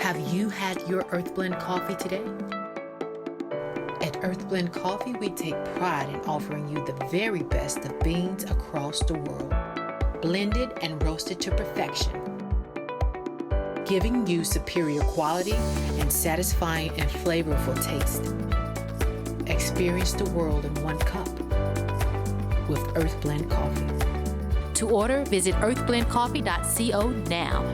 Have you had your Earth Blend coffee today? At Earth Blend Coffee, we take pride in offering you the very best of beans across the world, blended and roasted to perfection, giving you superior quality and satisfying and flavorful taste. Experience the world in one cup with Earth Blend Coffee. To order, visit earthblendcoffee.co now.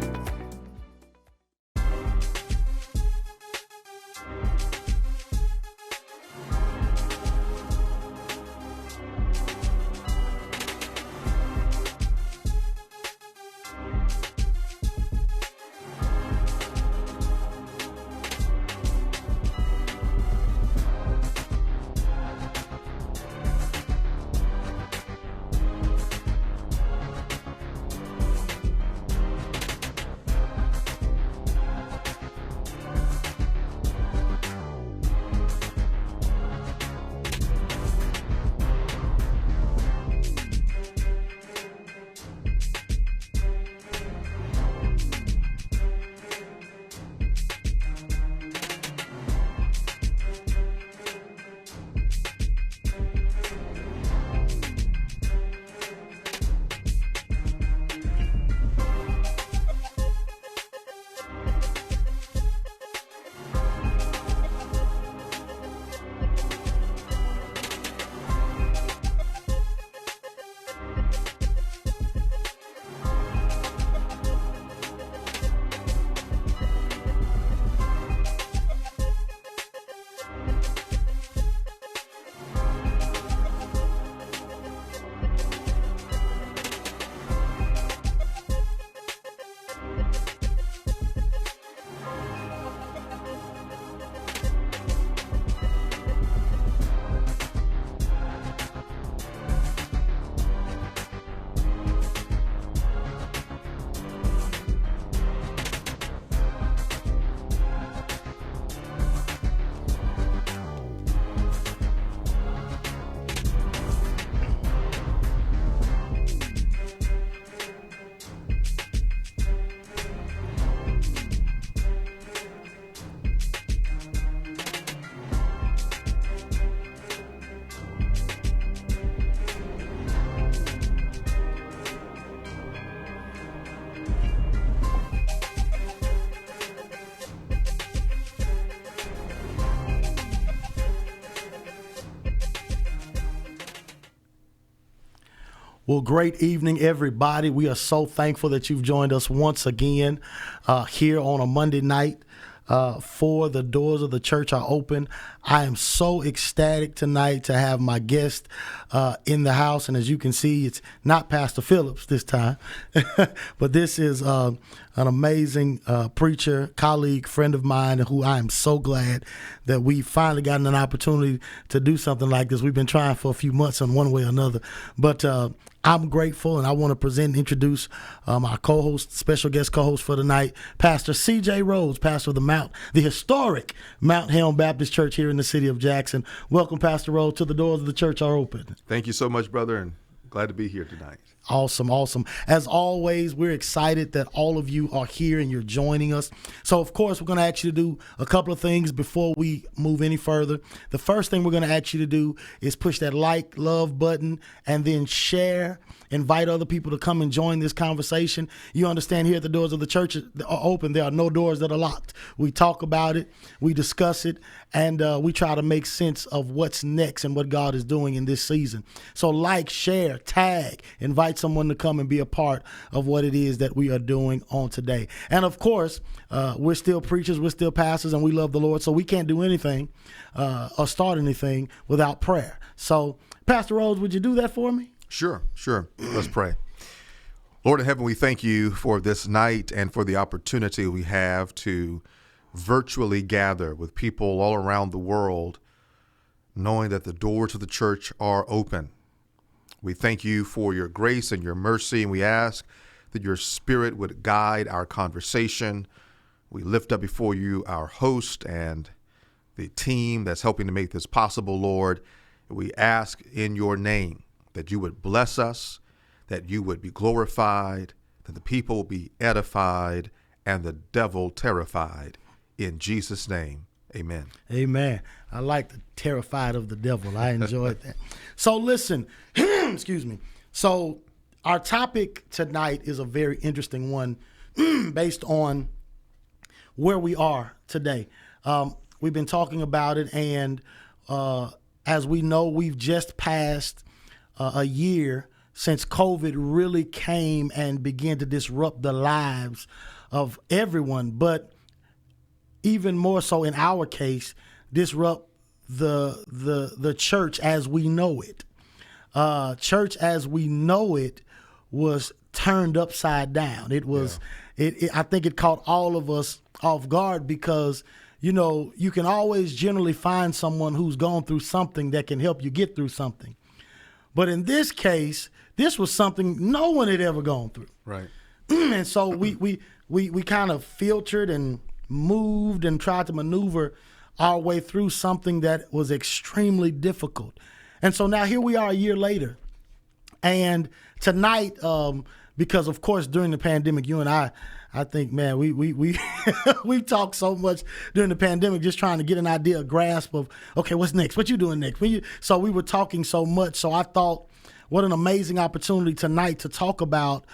Well, great evening, everybody. We are so thankful that you've joined us once again here on a Monday night for the doors of the church are open. I am so ecstatic tonight to have my guest in the house. And as you can see, it's not Pastor Phillips this time, but this is an amazing preacher, colleague, friend of mine, who I am so glad that we finally gotten an opportunity to do something like this. We've been trying for a few months in one way or another, but I'm grateful, and I want to present and introduce our co-host, special guest co-host for tonight, Pastor C.J. Rhodes, pastor of the historic Mount Helm Baptist Church here in the city of Jackson. Welcome, Pastor Rhodes, to the doors of the church are open. Thank you so much, brother, and glad to be here tonight. Awesome, awesome. As always, we're excited that all of you are here and you're joining us. So, of course, we're going to ask you to do a couple of things before we move any further. The first thing we're going to ask you to do is push that like, love button, and then share. Invite other people to come and join this conversation. You understand, here at the doors of the church are open. There are no doors that are locked. We talk about it, we discuss it, and we try to make sense of what's next and what God is doing in this season. So like, share, tag, invite someone to come and be a part of what it is that we are doing on today. And of course, we're still preachers, we're still pastors, and we love the Lord, so we can't do anything or start anything without prayer. So, Pastor Rhodes, would you do that for me? Sure. Let's pray. Lord in heaven, we thank you for this night and for the opportunity we have to virtually gather with people all around the world, knowing that the doors of the church are open. We thank you for your grace and your mercy, and we ask that your Spirit would guide our conversation. We lift up before you our host and the team that's helping to make this possible, Lord. We ask in your name that you would bless us, that you would be glorified, that the people will be edified, and the devil terrified. In Jesus' name, amen. Amen. I like the terrified of the devil. I enjoyed that. So listen, excuse me. So our topic tonight is a very interesting one based on where we are today. We've been talking about it, and as we know, we've just passed a year since COVID really came and began to disrupt the lives of everyone, but even more so in our case, disrupt the church as we know it. Church as we know it was turned upside down. It was, I think it caught all of us off guard because, you can always generally find someone who's gone through something that can help you get through something. But in this case, this was something no one had ever gone through. Right. And so we kind of filtered and moved and tried to maneuver our way through something that was extremely difficult. And so now here we are a year later. And tonight, because of course during the pandemic, you and I think, man, we we talked so much during the pandemic, just trying to get an idea, a grasp of, okay, what's next? What you doing next? So we were talking so much. So I thought, what an amazing opportunity tonight to talk about.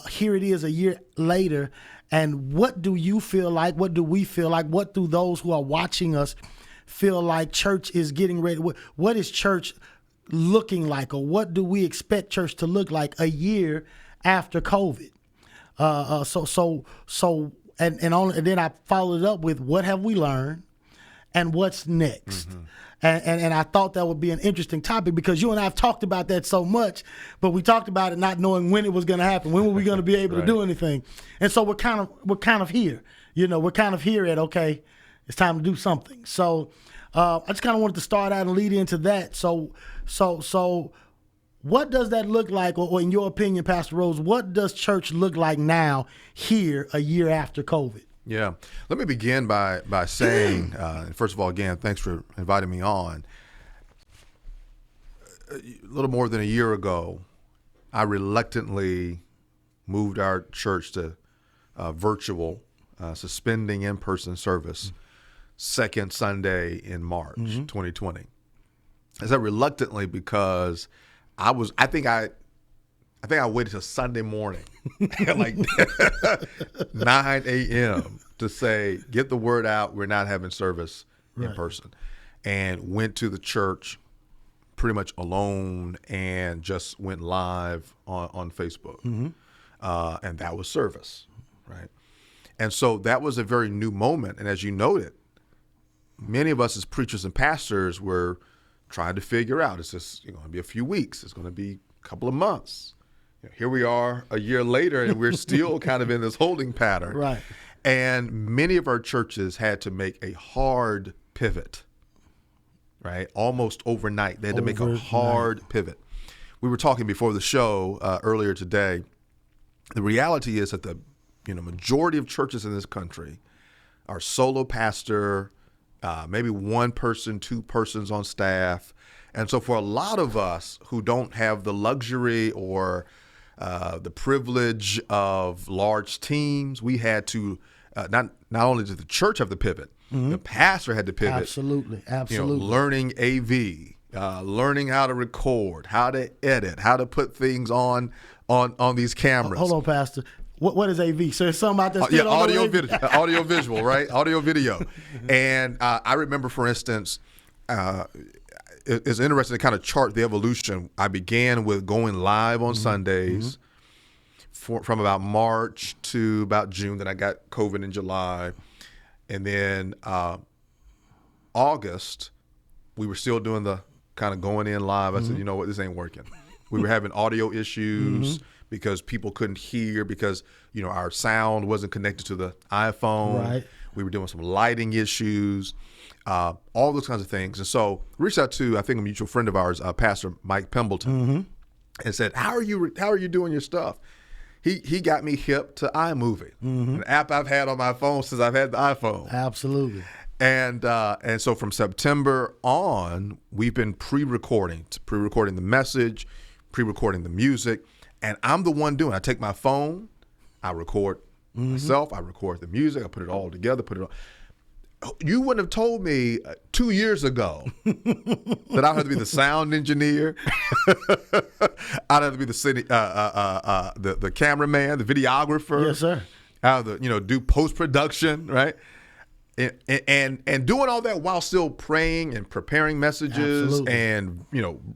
Here it is a year later. And what do you feel like? What do we feel like? What do those who are watching us feel like church is getting ready? What is church looking like? Or what do we expect church to look like a year after COVID? And then I followed up with what have we learned and what's next? Mm-hmm. And I thought that would be an interesting topic because you and I have talked about that so much, but we talked about it not knowing when it was going to happen. When were we going to be able to do anything? And so we're kind of here. We're kind of here at, okay, it's time to do something. So I just kind of wanted to start out and lead into that. So what does that look like, or in your opinion, Pastor Rose, what does church look like now here a year after COVID? Yeah. Let me begin by saying, first of all, again, thanks for inviting me on. A little more than a year ago, I reluctantly moved our church to virtual, suspending in-person service, second Sunday in March 2020. I said reluctantly because I think I waited till Sunday morning at like 9 a.m. to say, get the word out, we're not having service in person. And went to the church pretty much alone and just went live on Facebook. And that was service, right? And so that was a very new moment. And as you noted, many of us as preachers and pastors were trying to figure out, it's just going to be a few weeks, it's going to be a couple of months. Here we are a year later, and we're still kind of in this holding pattern. Right. And many of our churches had to make a hard pivot, right? Almost overnight. They had to make a hard pivot. We were talking before the show earlier today. The reality is that the majority of churches in this country are solo pastor, maybe one person, two persons on staff. And so for a lot of us who don't have the luxury or the privilege of large teams, we had to not only did the church have to pivot, the pastor had to pivot. Absolutely. Learning AV, learning how to record, how to edit, how to put things on these cameras. Hold on, Pastor. What is AV? So there's something out there still audio visual, right? Audio video. And I remember, for instance, it's interesting to kind of chart the evolution. I began with going live on Sundays from about March to about June. Then I got COVID in July. And then August, we were still doing the kind of going in live. I said, you know what, this ain't working. We were having audio issues because people couldn't hear because, our sound wasn't connected to the iPhone. Right. We were doing some lighting issues. All those kinds of things. And so reached out to, I think, a mutual friend of ours, Pastor Mike Pembleton, and said, how are you doing your stuff? He got me hip to iMovie, an app I've had on my phone since I've had the iPhone. Absolutely. And so from September on, we've been pre-recording the message, pre-recording the music, and I'm the one doing it. I take my phone, I record myself, I record the music, I put it all together, You wouldn't have told me 2 years ago that I'd have to be the sound engineer. I'd have to be the city, the cameraman, the videographer. Yes, sir. I'd have to, do post-production, right? And doing all that while still praying and preparing messages. Absolutely. And,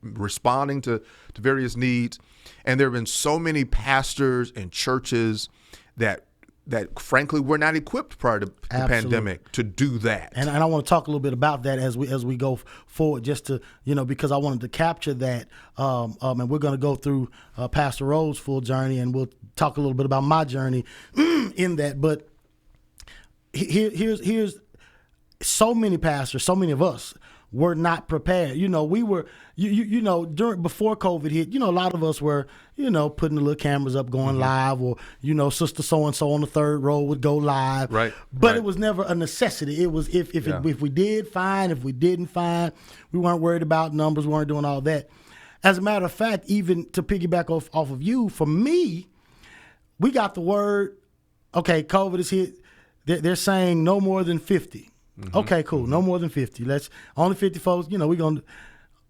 responding to various needs. And there have been so many pastors and churches that frankly were not equipped prior to the Absolutely. pandemic to do that. And I want to talk a little bit about that as we go forward, just to, because I wanted to capture that. And we're going to go through Pastor Rowe's full journey, and we'll talk a little bit about my journey in that. But here's so many pastors, so many of us were not prepared. We were, before COVID hit, a lot of us were, putting the little cameras up, going live, or, sister so-and-so on the third row would go live. Right. But it was never a necessity. It was if we did, fine. If we didn't, fine. We weren't worried about numbers. We weren't doing all that. As a matter of fact, even to piggyback off of you, for me, we got the word, okay, COVID is hit. They're saying no more than 50. Okay, cool. No more than 50. Let's only 50 folks. We're going to,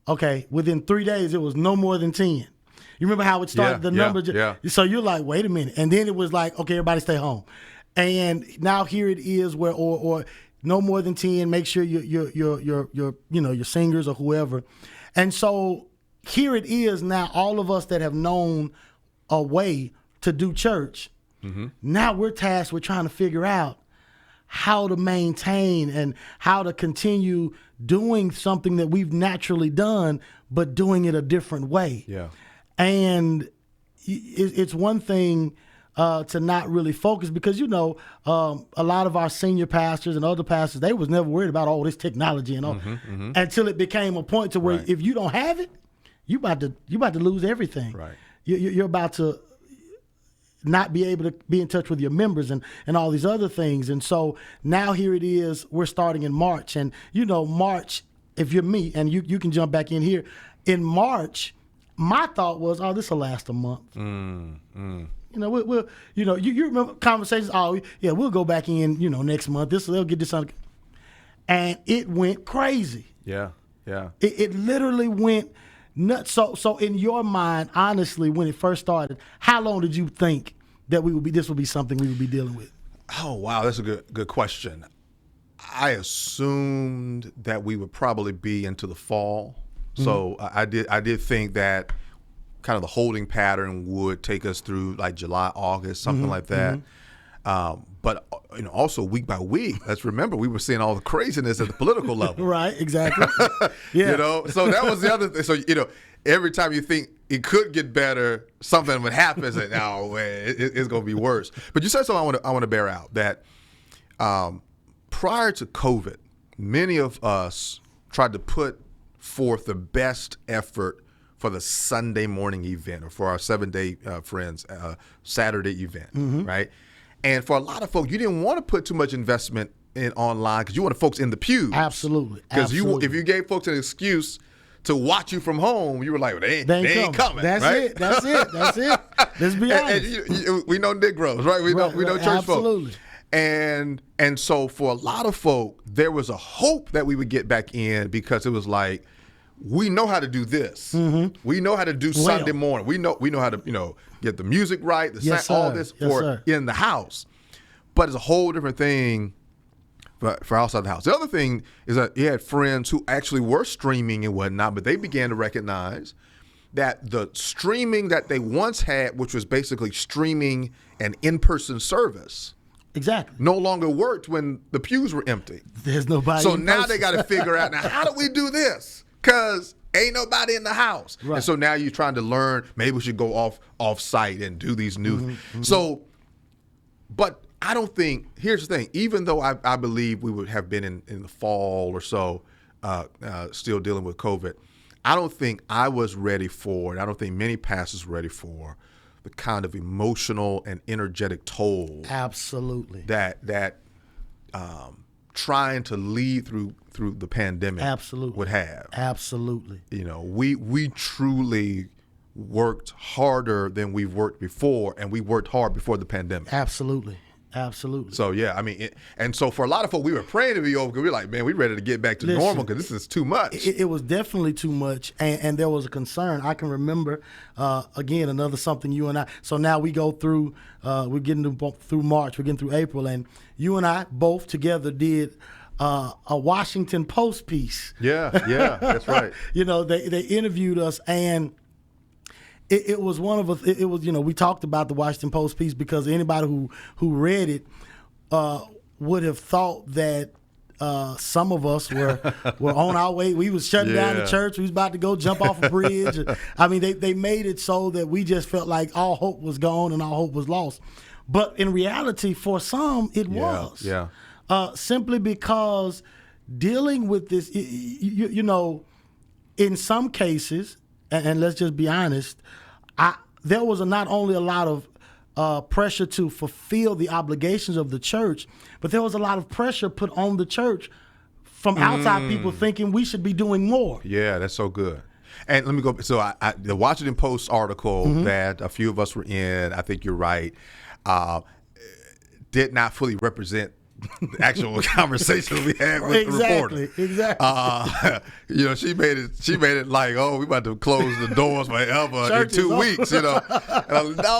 okay, within 3 days, it was no more than 10. You remember how it started? The number. So you're like, wait a minute. And then it was like, okay, everybody stay home. And now here it is where, or no more than 10, make sure your singers or whoever. And so here it is now, all of us that have known a way to do church, now we're tasked with trying to figure out how to maintain and how to continue doing something that we've naturally done, but doing it a different way. Yeah. And it's one thing to not really focus, because, a lot of our senior pastors and other pastors, they was never worried about all this technology and all, until it became a point to where if you don't have it, you about to lose everything. Right. You're about to not be able to be in touch with your members and all these other things. And so now here it is, we're starting in March. And, March, if you're me, and you can jump back in here, in March, my thought was, oh, this will last a month. We'll you remember conversations, oh, yeah, we'll go back in, next month. They'll get this on. And it went crazy. Yeah, yeah. It literally went nuts. So in your mind, honestly, when it first started, how long did you think that this would be something we would be dealing with? Oh, wow, that's a good question. I assumed that we would probably be into the fall. So I did think that kind of the holding pattern would take us through like July, August, something like that. But also week by week, let's remember we were seeing all the craziness at the political level. Right, exactly. Yeah. So that was the other thing. So every time you think it could get better, something would happen. And now it's going to be worse. But you said something I want to bear out, that prior to COVID, many of us tried to put forth the best effort for the Sunday morning event, or for our 7-day friends Saturday event, right? And for a lot of folks, you didn't want to put too much investment in online because you wanted folks in the pews. Absolutely. Because if you gave folks an excuse to watch you from home, you were like, well, they ain't coming. That's right? it. Let's be honest. And we know Negroes, right? We know church absolutely. folks. And so for a lot of folk, there was a hope that we would get back in, because it was like, we know how to do this. We know how to do Sunday morning. We know how to get the music right, all this in the house. But it's a whole different thing for outside the house. The other thing is that you had friends who actually were streaming and whatnot, but they began to recognize that the streaming that they once had, which was basically streaming an in-person service, exactly, no longer worked when the pews were empty. There's nobody. So now they got to figure out, now how do we do this? Because ain't nobody in the house. Right. And so now you're trying to learn, maybe we should go off site and do these new. So, but I don't think, here's the thing, even though I believe we would have been in the fall or so still dealing with COVID, I don't think I was ready for, and I don't think many pastors were ready for, the kind of emotional and energetic toll. Absolutely. That trying to lead through the pandemic absolutely would have. Absolutely. We truly worked harder than we've worked before, and we worked hard before the pandemic. Absolutely. Absolutely. So, yeah, I mean, and so for a lot of folks, we were praying to be over because we were like, man, we're ready to get back to normal because this is too much. It was definitely too much, and there was a concern. I can remember, again, another something you and I. So now we go through, we're getting through March, we're getting through April, and you and I both together did a Washington Post piece. Yeah, that's right. They interviewed us, and it was one of us. It was, we talked about the Washington Post piece because anybody who read it would have thought that some of us were on our way. We was shutting down the church. We was about to go jump off a bridge. I mean, they made it so that we just felt like all hope was gone and all hope was lost. But in reality, for some, it was. Yeah. Simply because dealing with this, in some cases, and let's just be honest, there was not only a lot of pressure to fulfill the obligations of the church, but there was a lot of pressure put on the church from outside people thinking we should be doing more. Yeah, that's so good. And let me go. So the Washington Post article that a few of us were in, I think you're right, did not fully represent the actual conversation we had with the reporter. Exactly. She made it like, oh, we about to close the doors forever in 2 weeks. And no,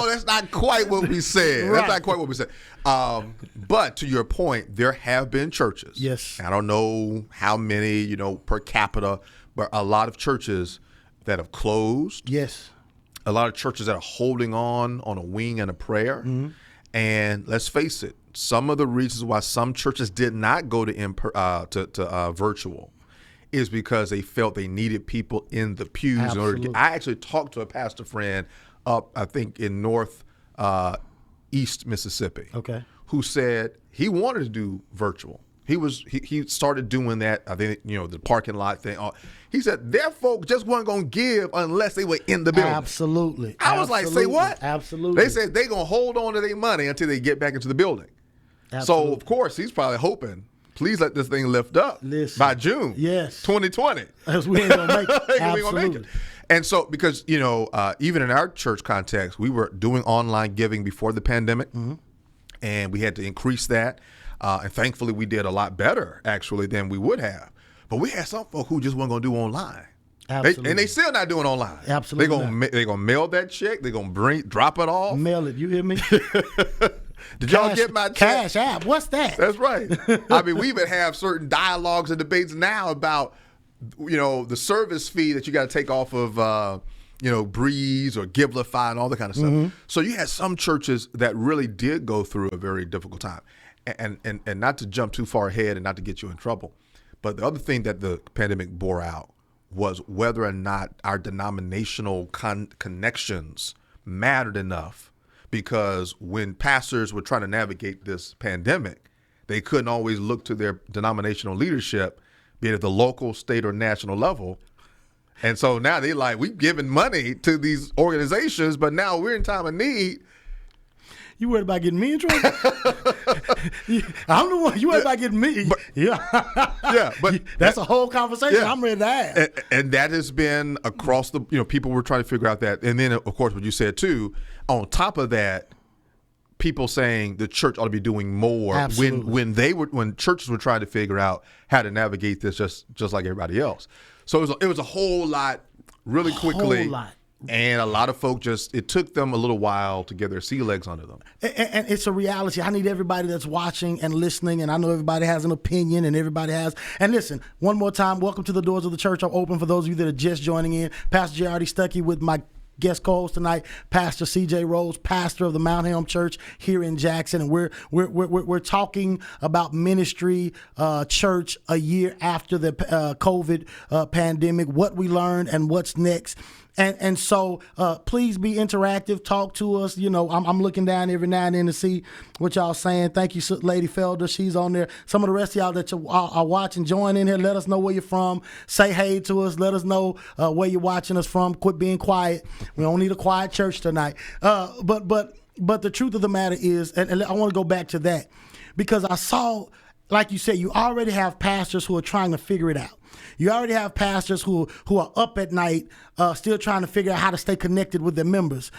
that's not quite what we said. Right. That's not quite what we said. But to your point, there have been churches. Yes. I don't know how many, per capita, but a lot of churches that have closed. Yes. A lot of churches that are holding on a wing and a prayer. And let's face it, some of the reasons why some churches did not go to virtual is because they felt they needed people in the pews. Absolutely. I actually talked to a pastor friend up, I think, in north east Mississippi, who said he wanted to do virtual. He started doing that. I think the parking lot thing. He said their folk just weren't going to give unless they were in the building. Absolutely. I was like, say what? Absolutely. They said they're going to hold on to their money until they get back into the building. Absolutely. So of course he's probably hoping, please let this thing lift up by June. Yes. 2020. Because we ain't gonna make it. We ain't gonna make it. And so because even in our church context, we were doing online giving before the pandemic, and we had to increase that. And thankfully, we did a lot better, actually, than we would have. But we had some folk who just weren't going to do online. Absolutely. And they still not doing online. Absolutely. They're going to mail that check. They're going to drop it off. Mail it. You hear me? Did y'all get my check? Cash App. What's that? That's right. I mean, we even have certain dialogues and debates now about, the service fee that you got to take off of, Breeze or Givelify and all that kind of stuff. So you had some churches that really did go through a very difficult time. And not to jump too far ahead and not to get you in trouble, but the other thing that the pandemic bore out was whether or not our denominational connections mattered enough, because when pastors were trying to navigate this pandemic, they couldn't always look to their denominational leadership, be it at the local, state, or national level. And so now they're like, we've given money to these organizations, but now we're in time of need. You worried about getting me in trouble? I'm the one. You worried about getting me? But that's a whole conversation. I'm ready to have. And that has been across the. People were trying to figure out that, and then of course what you said too. On top of that, people saying the church ought to be doing more. Absolutely. when churches were trying to figure out how to navigate this just like everybody else. So it was a whole lot really quickly. Whole lot. And a lot of folk it took them a little while to get their sea legs under them. And it's a reality. I need everybody that's watching and listening, and I know everybody has an opinion and everybody has. And listen, one more time, welcome to the doors of the church are open for those of you that are just joining in. Pastor J.R.D. Stuckey with my guest co-host tonight, Pastor C.J. Rose, pastor of the Mount Helm Church here in Jackson, and we're talking about ministry, church a year after the COVID pandemic, what we learned and what's next. And so please be interactive. Talk to us. I'm looking down every now and then to see what y'all saying. Thank you, Lady Felder. She's on there. Some of the rest of y'all that are watching, join in here. Let us know where you're from. Say hey to us. Let us know where you're watching us from. Quit being quiet. We don't need a quiet church tonight. But the truth of the matter is, and I want to go back to that, because I saw, like you said, you already have pastors who are trying to figure it out. You already have pastors who are up at night still trying to figure out how to stay connected with their members.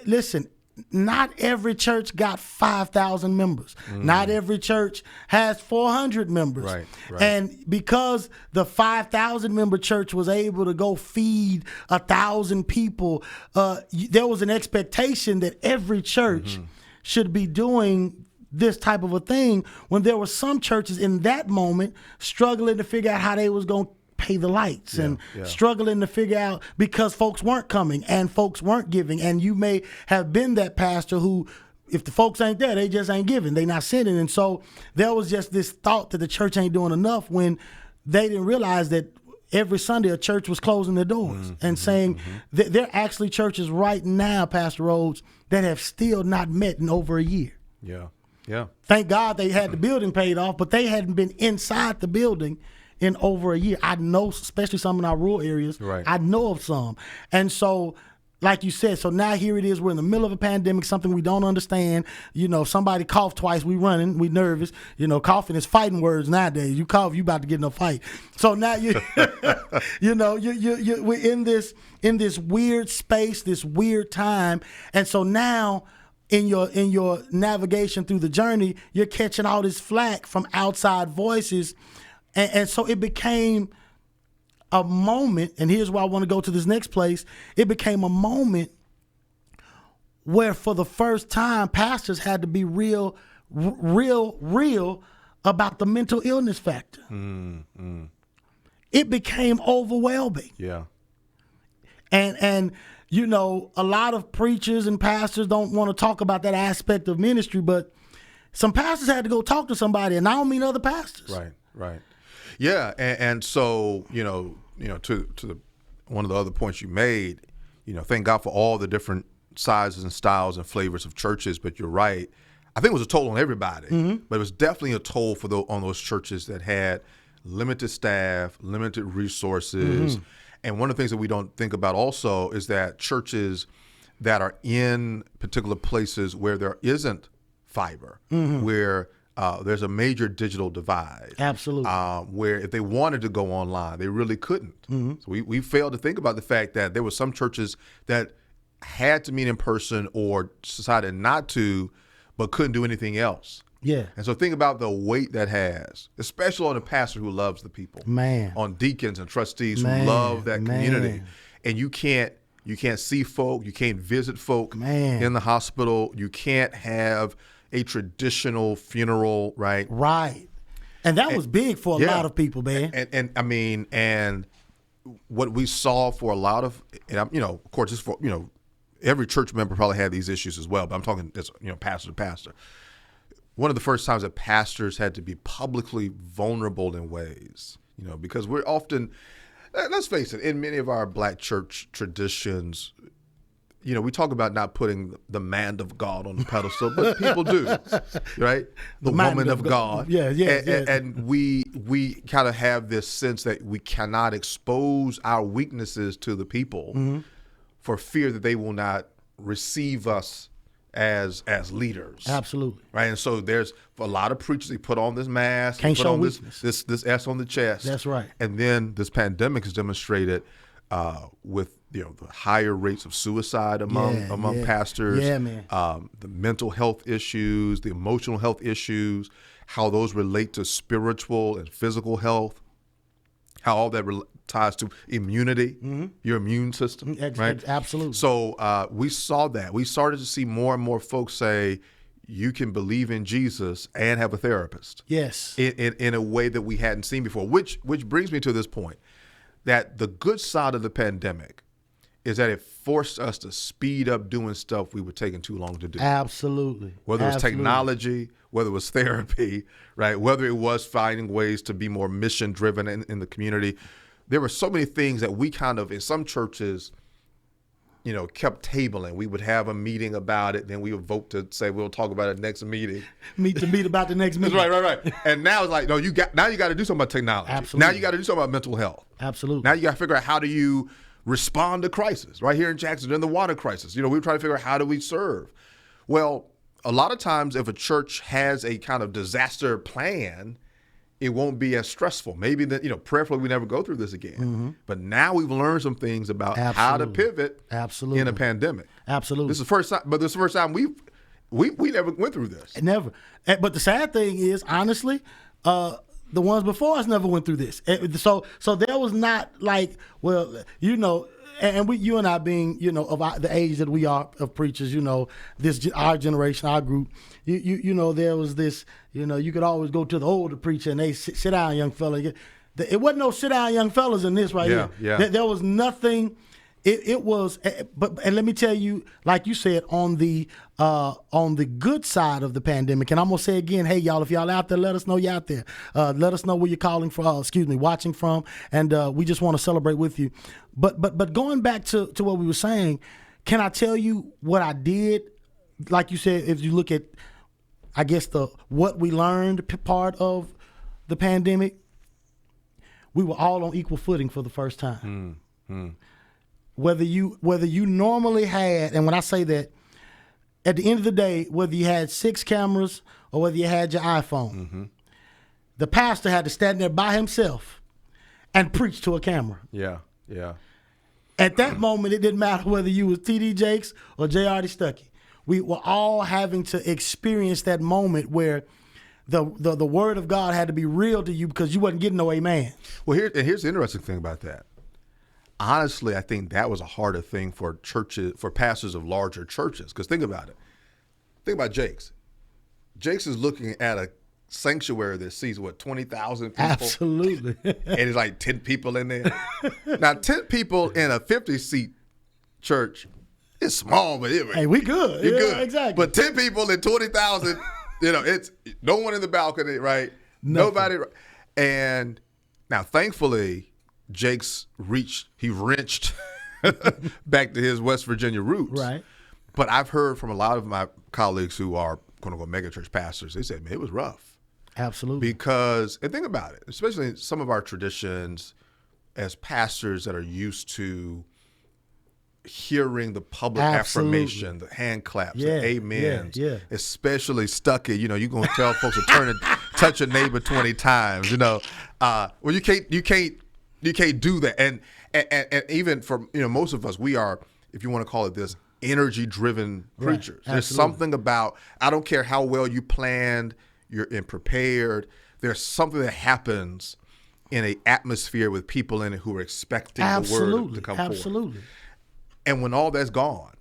Listen, not every church got 5,000 members. Not every church has 400 members. Right. And because the 5,000 member church was able to go feed 1,000 people, there was an expectation that every church should be doing this type of a thing, when there were some churches in that moment struggling to figure out how they was going to pay the lights and struggling to figure out, because folks weren't coming and folks weren't giving. And you may have been that pastor who, if the folks ain't there, they just ain't giving, they not sending. And so there was just this thought that the church ain't doing enough, when they didn't realize that every Sunday a church was closing their doors and saying that there are actually churches right now, Pastor Rhodes, that have still not met in over a year. Yeah. Thank God they had the building paid off, but they hadn't been inside the building in over a year. I know, especially some in our rural areas, Right. I know of some. And so, like you said, so now here it is, we're in the middle of a pandemic, something we don't understand. You know, somebody coughed twice, we running, we nervous. You know, coughing is fighting words nowadays. You cough, you about to get in a fight. So now you, you know, we're in this weird space, this weird time. And so now, in your navigation through the journey, you're catching all this flack from outside voices. And so it became a moment, and here's why I want to go to this next place. It became a moment where for the first time, pastors had to be real about the mental illness factor. It became overwhelming. Yeah. And you know, a lot of preachers and pastors don't want to talk about that aspect of ministry, but some pastors had to go talk to somebody, and I don't mean other pastors. Right. Yeah, and so to the one of the other points you made, thank God for all the different sizes and styles and flavors of churches. But you're right. I think it was a toll on everybody, but it was definitely a toll on those churches that had limited staff, limited resources. And one of the things that we don't think about also is that churches that are in particular places where there isn't fiber, where there's a major digital divide. Absolutely. Where if they wanted to go online, they really couldn't. So we failed to think about the fact that there were some churches that had to meet in person or decided not to, but couldn't do anything else. Yeah. And so think about the weight that has, especially on a pastor who loves the people. Man. On deacons and trustees Man. who love that community. Man. And you can't see folk, you can't visit folk Man. in the hospital, you can't have a traditional funeral, right? Right. And that was big for a lot of people, man. And I mean, and what we saw for a lot of, and of course, it's for, every church member probably had these issues as well, but I'm talking as, pastor to pastor. One of the first times that pastors had to be publicly vulnerable in ways, because we're often, let's face it, in many of our black church traditions, we talk about not putting the man of God on the pedestal, but people do, right? The woman of God. Yeah. And we kind of have this sense that we cannot expose our weaknesses to the people for fear that they will not receive us as leaders. Absolutely. Right. And so there's a lot of preachers, they put on this mask, Can't put show on weakness. this S on the chest. That's right. And then this pandemic has demonstrated with the higher rates of suicide among pastors, man. The mental health issues, the emotional health issues, how those relate to spiritual and physical health, how all that ties to immunity, your immune system, right? Absolutely. So we saw that. We started to see more and more folks say, you can believe in Jesus and have a therapist. Yes. In a way that we hadn't seen before, which brings me to this point, that the good side of the pandemic is that it forced us to speed up doing stuff we were taking too long to do. Absolutely. Whether it was Absolutely. technology, whether it was therapy, right? Whether it was finding ways to be more mission driven in the community. There were so many things that we kind of, in some churches, kept tabling. We would have a meeting about it, then we would vote to say we'll talk about it next meeting. Meet about the next meeting. Right. And now it's like, no, you got to do something about technology. Absolutely. Now you got to do something about mental health. Absolutely. Now you got to figure out how do you respond to crisis. Right here in Jackson, during the water crisis, we were trying to figure out how do we serve. Well, a lot of times if a church has a kind of disaster plan, it won't be as stressful. Maybe that, prayerfully we never go through this again. But now we've learned some things about how to pivot in a pandemic. Absolutely. This is the first time, but this is the first time we never went through this. Never. But the sad thing is, honestly, the ones before us never went through this. So there was not like, well, you know, and you and I being, you know, of the age that we are of preachers, you know, our generation, our group, you know, there was this, you know, you could always go to the older preacher and they sit down, young fella. It wasn't no sit down, young fellas in this right here. Yeah. There was nothing. It was, and let me tell you, like you said, on the good side of the pandemic, and I'm gonna say again, hey y'all, if y'all out there, let us know you're out there. Let us know where you're calling from. Watching from, and we just want to celebrate with you. But going back to what we were saying, can I tell you what I did? Like you said, if you look at, I guess what we learned part of the pandemic, we were all on equal footing for the first time. Whether you normally had, and when I say that, at the end of the day, whether you had 6 cameras or whether you had your iPhone, the pastor had to stand there by himself and preach to a camera. Yeah. At that moment, it didn't matter whether you was T.D. Jakes or J.R.D. Stuckey. We were all having to experience that moment where the word of God had to be real to you because you wasn't getting no amen. Well, here's the interesting thing about that. Honestly, I think that was a harder thing for pastors of larger churches. Because think about it. Think about Jakes. Jakes is looking at a sanctuary that sees, 20,000 people? Absolutely. And it's like 10 people in there. Now, 10 people in a 50-seat church is small, but hey, we good. You're good. Exactly. But 10 people in 20,000, you know, it's no one in the balcony, right? Nothing. Nobody. And now, thankfully, Jakes wrenched back to his West Virginia roots. Right. But I've heard from a lot of my colleagues who are quote-unquote megachurch pastors, they said, man, it was rough. Absolutely. Because, and think about it, especially in some of our traditions as pastors that are used to hearing the public affirmation, the hand claps, the amens, especially Stuckey, you know, you're going to tell folks to turn and touch a neighbor 20 times, you know. Well, you can't do that. And even for, you know, most of us, we are, if you want to call it this, energy-driven preachers. There's something about, I don't care how well you planned, you're prepared, there's something that happens in an atmosphere with people in it who are expecting the word to come forth. Absolutely. And when all that's gone,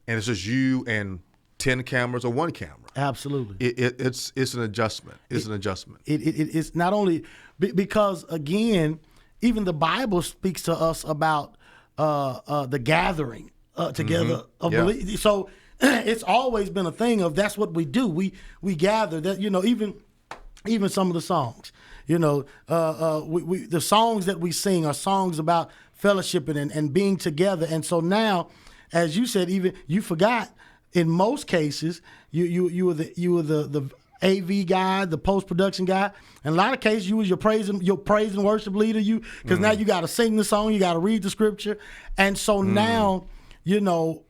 and it's just you and 10 cameras or 1 camera. Absolutely. It's an adjustment. It's an adjustment. It's not only because, again, even the Bible speaks to us about the gathering together of belief. So it's always been a thing of that's what we do. We gather. That, you know, even some of the songs, you know, the songs that we sing are songs about fellowshipping and being together. And so now, as you said, even you forgot in most cases you were the AV guy, the post-production guy. In a lot of cases, you was your praise and worship leader. Because now you got to sing the song, you got to read the scripture, and so now, you know,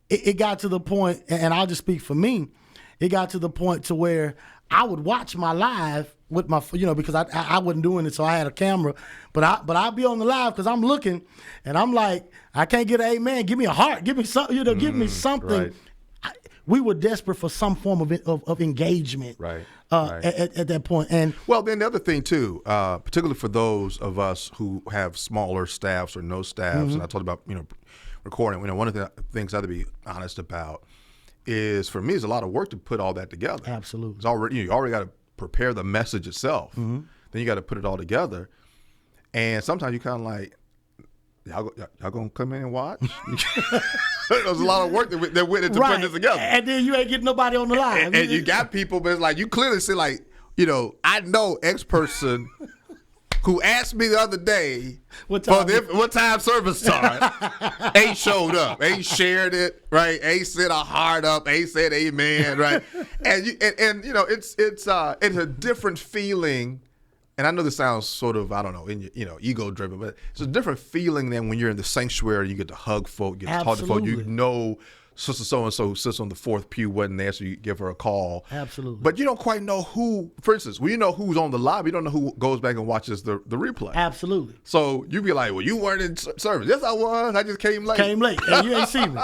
it got to the point, and I'll just speak for me. It got to the point to where I would watch my live with my, you know, because I wasn't doing it, so I had a camera, but I'd be on the live because I'm looking, and I'm like, I can't get an amen. Give me a heart. Give me something. You know, give me something. Right. We were desperate for some form of engagement, at that point. And well, then the other thing too, particularly for those of us who have smaller staffs or no staffs, and I talked about, you know, recording. You know, one of the things I have to be honest about is, for me, it's a lot of work to put all that together. Absolutely, it's already, you already got to prepare the message itself. Then you got to put it all together, and sometimes you kind of like, y'all gonna come in and watch? There's a lot of work that went into putting this together. And then you ain't getting nobody on the line. And you got people, but it's like, you clearly see, like, you know, I know X person who asked me the other day what time service started. Ain't showed up, ain't shared it, right? Ain't sent a heart up, ain't said amen, right? And you know, it's a different feeling. And I know this sounds sort of, I don't know, ego driven, but it's a different feeling than when you're in the sanctuary, you get to hug folk, you get to talk to folk, you know sister so-and-so sits on the fourth pew, wasn't there, so you give her a call. Absolutely. But you don't quite know who, for instance, you know who's on the live, you don't know who goes back and watches the replay. Absolutely. So you be like, well, you weren't in service. Yes, I was. I just came late. And you ain't seen me.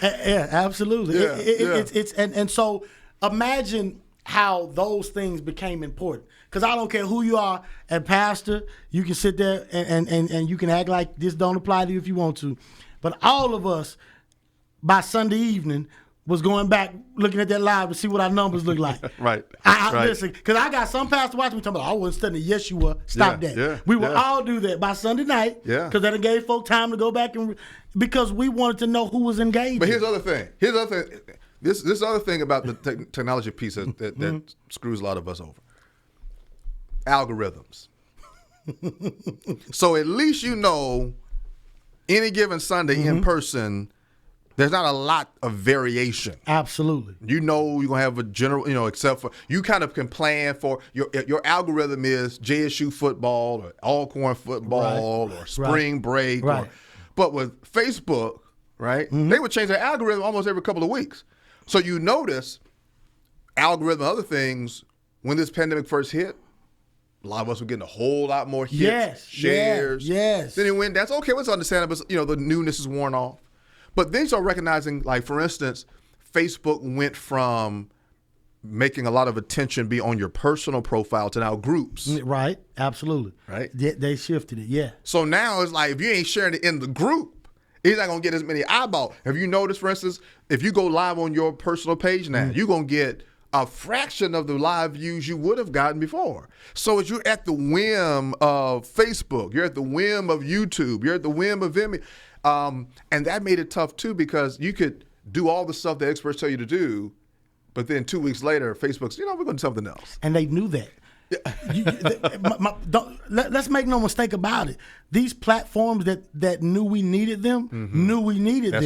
Yeah, absolutely. Yeah, So imagine how those things became important. Because I don't care who you are, and pastor, you can sit there and you can act like this don't apply to you if you want to. But all of us, by Sunday evening, was going back looking at that live to see what our numbers look like. Right. I listen, because I got some pastors watching me talking about, I wasn't studying. Yes, you were. Stop that. Yeah, we will all do that by Sunday night. Yeah. Because that gave folk time to go back because we wanted to know who was engaged. But here's the other thing. This other thing about the technology piece that screws a lot of us over. Algorithms. So at least you know any given Sunday in person, there's not a lot of variation. Absolutely. You know you're going to have a general, except for you kind of can plan for your algorithm is JSU football or Alcorn football or spring break. Right. But with Facebook, right, they would change their algorithm almost every couple of weeks. So you notice algorithm and other things when this pandemic first hit, a lot of us were getting a whole lot more hits, shares. Yes. Then it went down. So, okay, let's understand it, but the newness is worn off. But then you start recognizing, like, for instance, Facebook went from making a lot of attention be on your personal profile to now groups. Right. Absolutely. Right. They shifted it. Yeah. So now it's like if you ain't sharing it in the group, it's not going to get as many eyeballs. Have you noticed, for instance, if you go live on your personal page now, you're going to get a fraction of the live views you would have gotten before. So as you're at the whim of Facebook, you're at the whim of YouTube, you're at the whim of Vimeo. And that made it tough too, because you could do all the stuff the experts tell you to do, but then 2 weeks later, Facebook's, we're going to do something else. And they knew that. Let's make no mistake about it. These platforms that knew we needed them, knew we needed them.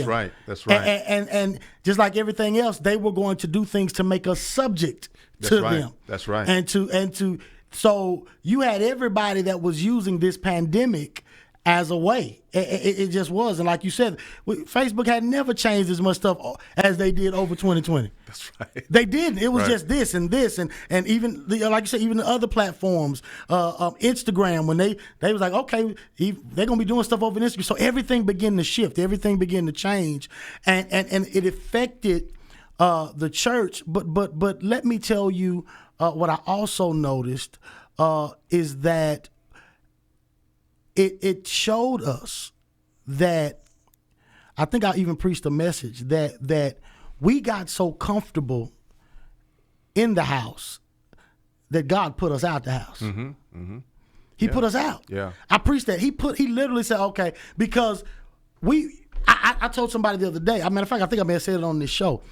That's right. And just like everything else, they were going to do things to make us subject to them. That's right. So you had everybody that was using this pandemic as a way. It just was. And like you said, Facebook had never changed as much stuff as they did over 2020. That's right. They didn't. It was just this and this. And even, like you said, even the other platforms, Instagram, when they was like, okay, they're going to be doing stuff over Instagram. So everything began to shift. Everything began to change. And it affected the church. But let me tell you what I also noticed is that it showed us that, I think I even preached a message that we got so comfortable in the house that God put us out the house. He put us out. Yeah. I preached that. He literally said, okay, because I told somebody the other day, matter of fact, I think I may have said it on this show.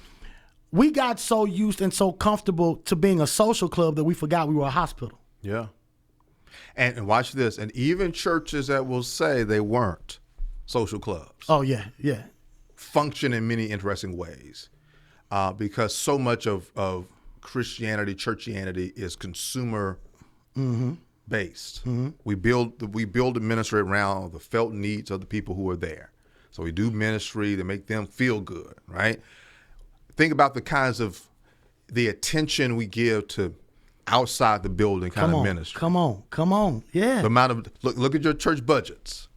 We got so used and so comfortable to being a social club that we forgot we were a hospital. Yeah. And watch this. And even churches that will say they weren't social clubs. Oh, yeah. Function in many interesting ways. Because so much of Christianity, churchianity is consumer based. We build the ministry around the felt needs of the people who are there. So we do ministry to make them feel good, right? Think about the kinds of the attention we give to outside the building kind of ministry. Come on. Yeah. The amount of look at your church budgets,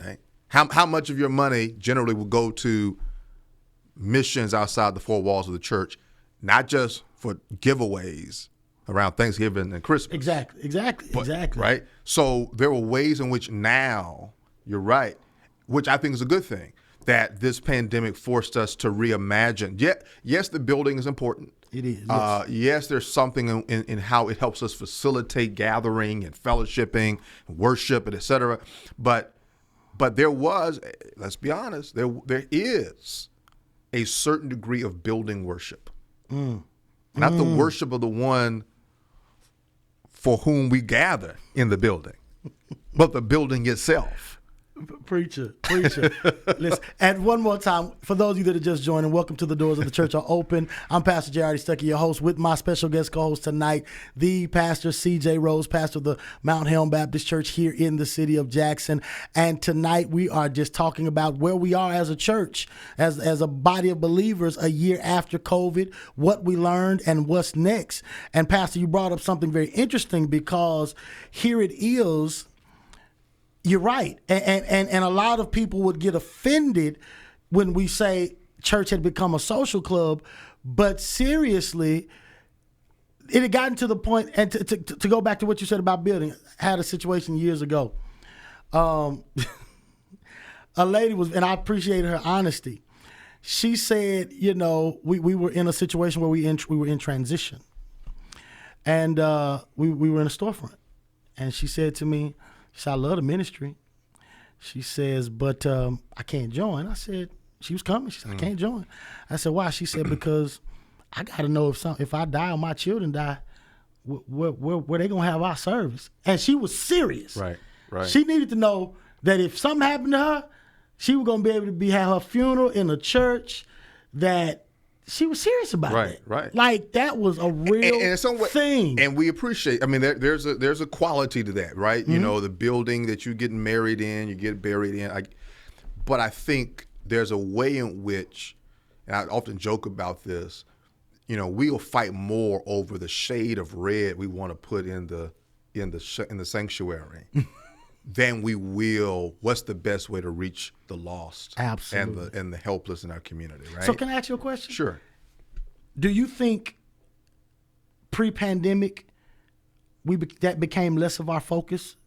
right? How much of your money generally will go to missions outside the four walls of the church, not just for giveaways around Thanksgiving and Christmas. Exactly. Right? So there were ways in which now, you're right, which I think is a good thing, that this pandemic forced us to reimagine. Yes, the building is important. It is. Yes, there's something in how it helps us facilitate gathering and fellowshipping, and worship, and et cetera. But there was, let's be honest, there is a certain degree of building worship. Not the worship of the one for whom we gather in the building, but the building itself. Preacher. Listen, and one more time, for those of you that are just joining, welcome to The Doors of the Church Are Open. I'm Pastor J.R.D. Stuckey, your host, with my special guest co-host tonight, the Pastor C.J. Rose, pastor of the Mount Helm Baptist Church here in the city of Jackson. And tonight we are just talking about where we are as a church, as a body of believers a year after COVID, what we learned and what's next. And Pastor, you brought up something very interesting, because here it is. You're right. And a lot of people would get offended when we say church had become a social club. But seriously, it had gotten to the point, and to go back to what you said about building, I had a situation years ago. A lady was, and I appreciated her honesty. She said, we were in a situation where we were in transition. And we were in a storefront. And she said to me, she said, I love the ministry. She says, but I can't join. I said, she was coming. She said, I can't join. I said, why? She said, because I got to know if I die or my children die, where they going to have our service. And she was serious. Right. She needed to know that if something happened to her, she was going to be able to have her funeral in a church that she was serious about it. Right. Like, that was a real and in some way, thing. And we appreciate, I mean, there's a quality to that, right? Mm-hmm. The building that you get married in, you get buried in. But I think there's a way in which, and I often joke about this, we'll fight more over the shade of red we want to put in the sanctuary than we will what's the best way to reach the lost. Absolutely. and the helpless in our community, right? So can I ask you a question? Sure. Do you think pre-pandemic that became less of our focus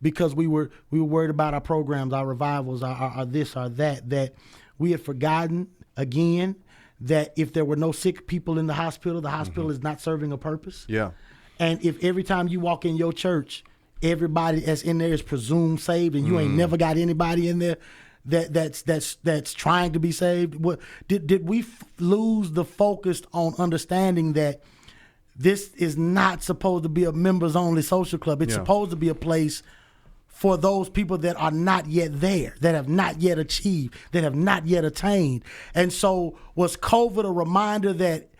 because we were worried about our programs, our revivals, our this, our that we had forgotten again that if there were no sick people in the hospital is not serving a purpose? Yeah. And if every time you walk in your church, everybody that's in there is presumed saved, and you ain't never got anybody in there that's trying to be saved. What did we lose the focus on understanding that this is not supposed to be a members only social club? It's supposed to be a place for those people that are not yet there, that have not yet achieved, that have not yet attained. And so was COVID a reminder that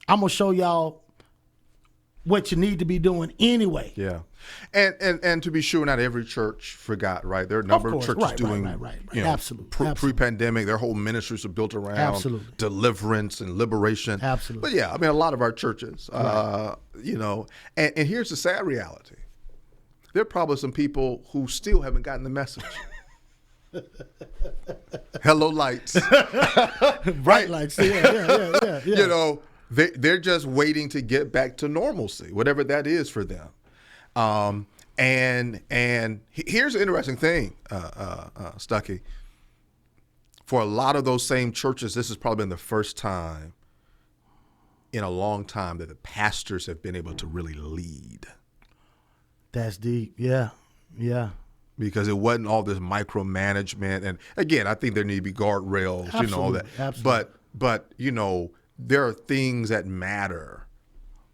I'm gonna show y'all what you need to be doing anyway? Yeah. And to be sure, not every church forgot, right? There are a number of churches doing Absolutely. Pre-pandemic, their whole ministries are built around deliverance and liberation. Absolutely. But yeah, I mean, a lot of our churches, and here's the sad reality. There are probably some people who still haven't gotten the message. Hello, lights. Bright lights. Yeah. They're just waiting to get back to normalcy, whatever that is for them. And here's the interesting thing, Stuckey. For a lot of those same churches, this has probably been the first time in a long time that the pastors have been able to really lead. That's deep. Yeah. Because it wasn't all this micromanagement. And again, I think there need to be guardrails, all that. Absolutely. But there are things that matter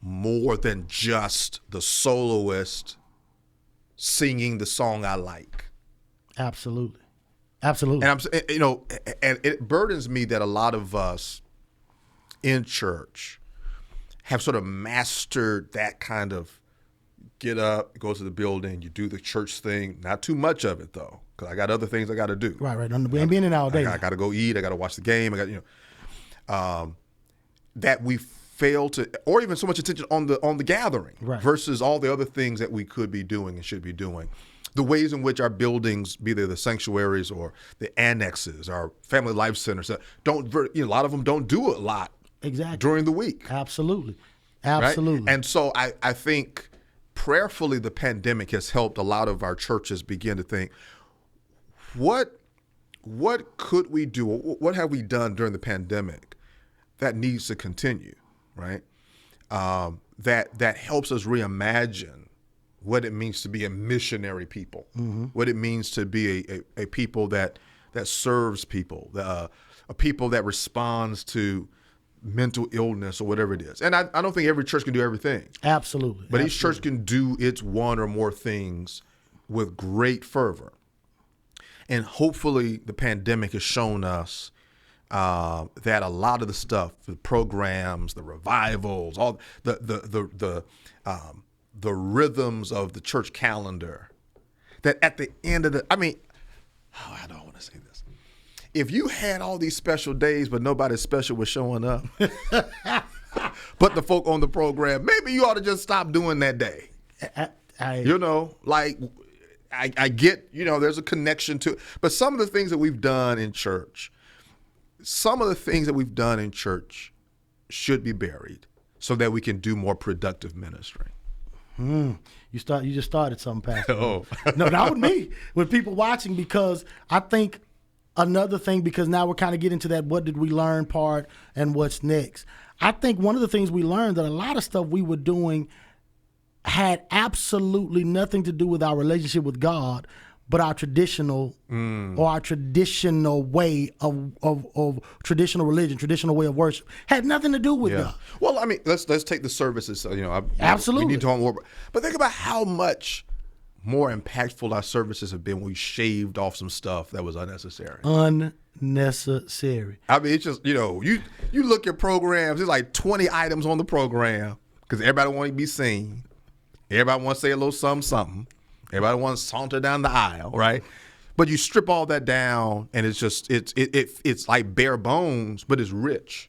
more than just the soloist singing the song I like. Absolutely. And and it burdens me that a lot of us in church have sort of mastered that kind of get up, go to the building, you do the church thing. Not too much of it though, because I got other things I got to do. Right. We ain't been in all day. I got to go eat. I got to watch the game. That we fail to, or even so much attention on the gathering versus all the other things that we could be doing and should be doing. The ways in which our buildings, be they the sanctuaries or the annexes, our family life centers, a lot of them don't do a lot during the week. Absolutely. Right? And so I think prayerfully the pandemic has helped a lot of our churches begin to think, what could we do? What have we done during the pandemic that needs to continue, right? That helps us reimagine what it means to be a missionary people, what it means to be a people that serves people, a people that responds to mental illness or whatever it is. And I don't think every church can do everything. Absolutely. But each church can do its one or more things with great fervor. And hopefully the pandemic has shown us that a lot of the stuff, the programs, the revivals, all the rhythms of the church calendar, that at the end of I don't want to say this. If you had all these special days, but nobody special was showing up, but the folk on the program, maybe you ought to just stop doing that day. I get, there's a connection to it. But some of the things that we've done in church, should be buried so that we can do more productive ministry. You just started something, Pastor. Oh. No, not with me, with people watching, because I think another thing, because now we're kind of getting to that what did we learn part and what's next. I think one of the things we learned, that a lot of stuff we were doing had absolutely nothing to do with our relationship with God, but our traditional or our traditional way of traditional religion, traditional way of worship, had nothing to do with God. Well, I mean, let's take the services. Absolutely. We need to talk more, but think about how much more impactful our services have been when we shaved off some stuff that was unnecessary. Unnecessary. I mean, it's just, you look at programs, there's like 20 items on the program because everybody wants to be seen. Everybody wants to say a little something. Everybody wants to saunter down the aisle, right? But you strip all that down, and it's just it's like bare bones, but it's rich.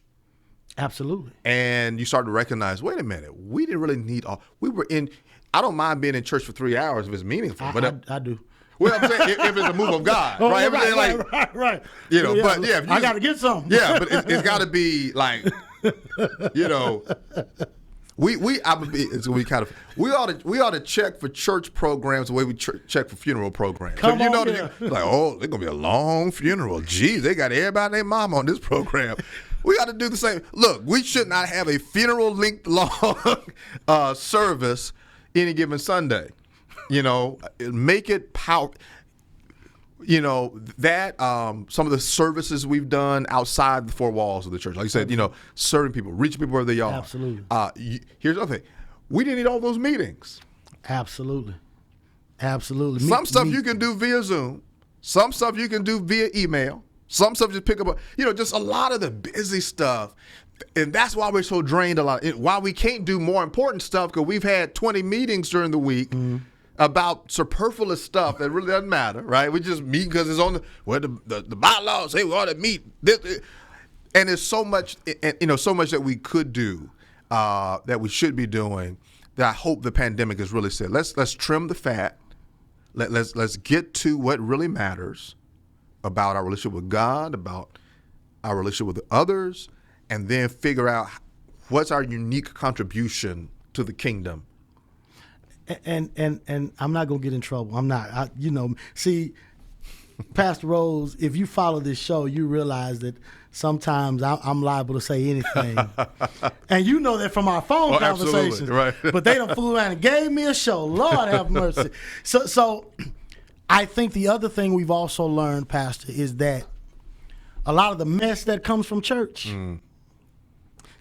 Absolutely. And you start to recognize, wait a minute, we didn't really need all. We were in. I don't mind being in church for 3 hours if it's meaningful. I do. Well, I'm saying if it's a move of God, right? Right. But yeah, I got to get something. Yeah, but it's got to be like, We ought to check for church programs the way we check for funeral programs. Come on, they're gonna be a long funeral. Geez, they got everybody and their mom on this program. We ought to do the same. Look, we should not have a funeral length long service any given Sunday. Make it power. That some of the services we've done outside the four walls of the church, like you said, serving people, reaching people where they are. Absolutely. Here's the other thing. We didn't need all those meetings. Absolutely. Some stuff you can do via Zoom. Some stuff you can do via email. Some stuff just pick up, just a lot of the busy stuff. And that's why we're so drained a lot. Why we can't do more important stuff, because we've had 20 meetings during the week. Mm-hmm. About superfluous stuff that really doesn't matter, right? We just meet because it's on the bylaws say we ought to meet. And there's so much, so much that we could do, that we should be doing, that I hope the pandemic has really said, let's trim the fat. Let's get to what really matters about our relationship with God, about our relationship with others, and then figure out what's our unique contribution to the kingdom. And I'm not going to get in trouble. I'm not. See, Pastor Rose, if you follow this show, you realize that sometimes I'm liable to say anything. And you know that from our phone conversations. Right. But they done fooled around and gave me a show. Lord have mercy. So I think the other thing we've also learned, Pastor, is that a lot of the mess that comes from church,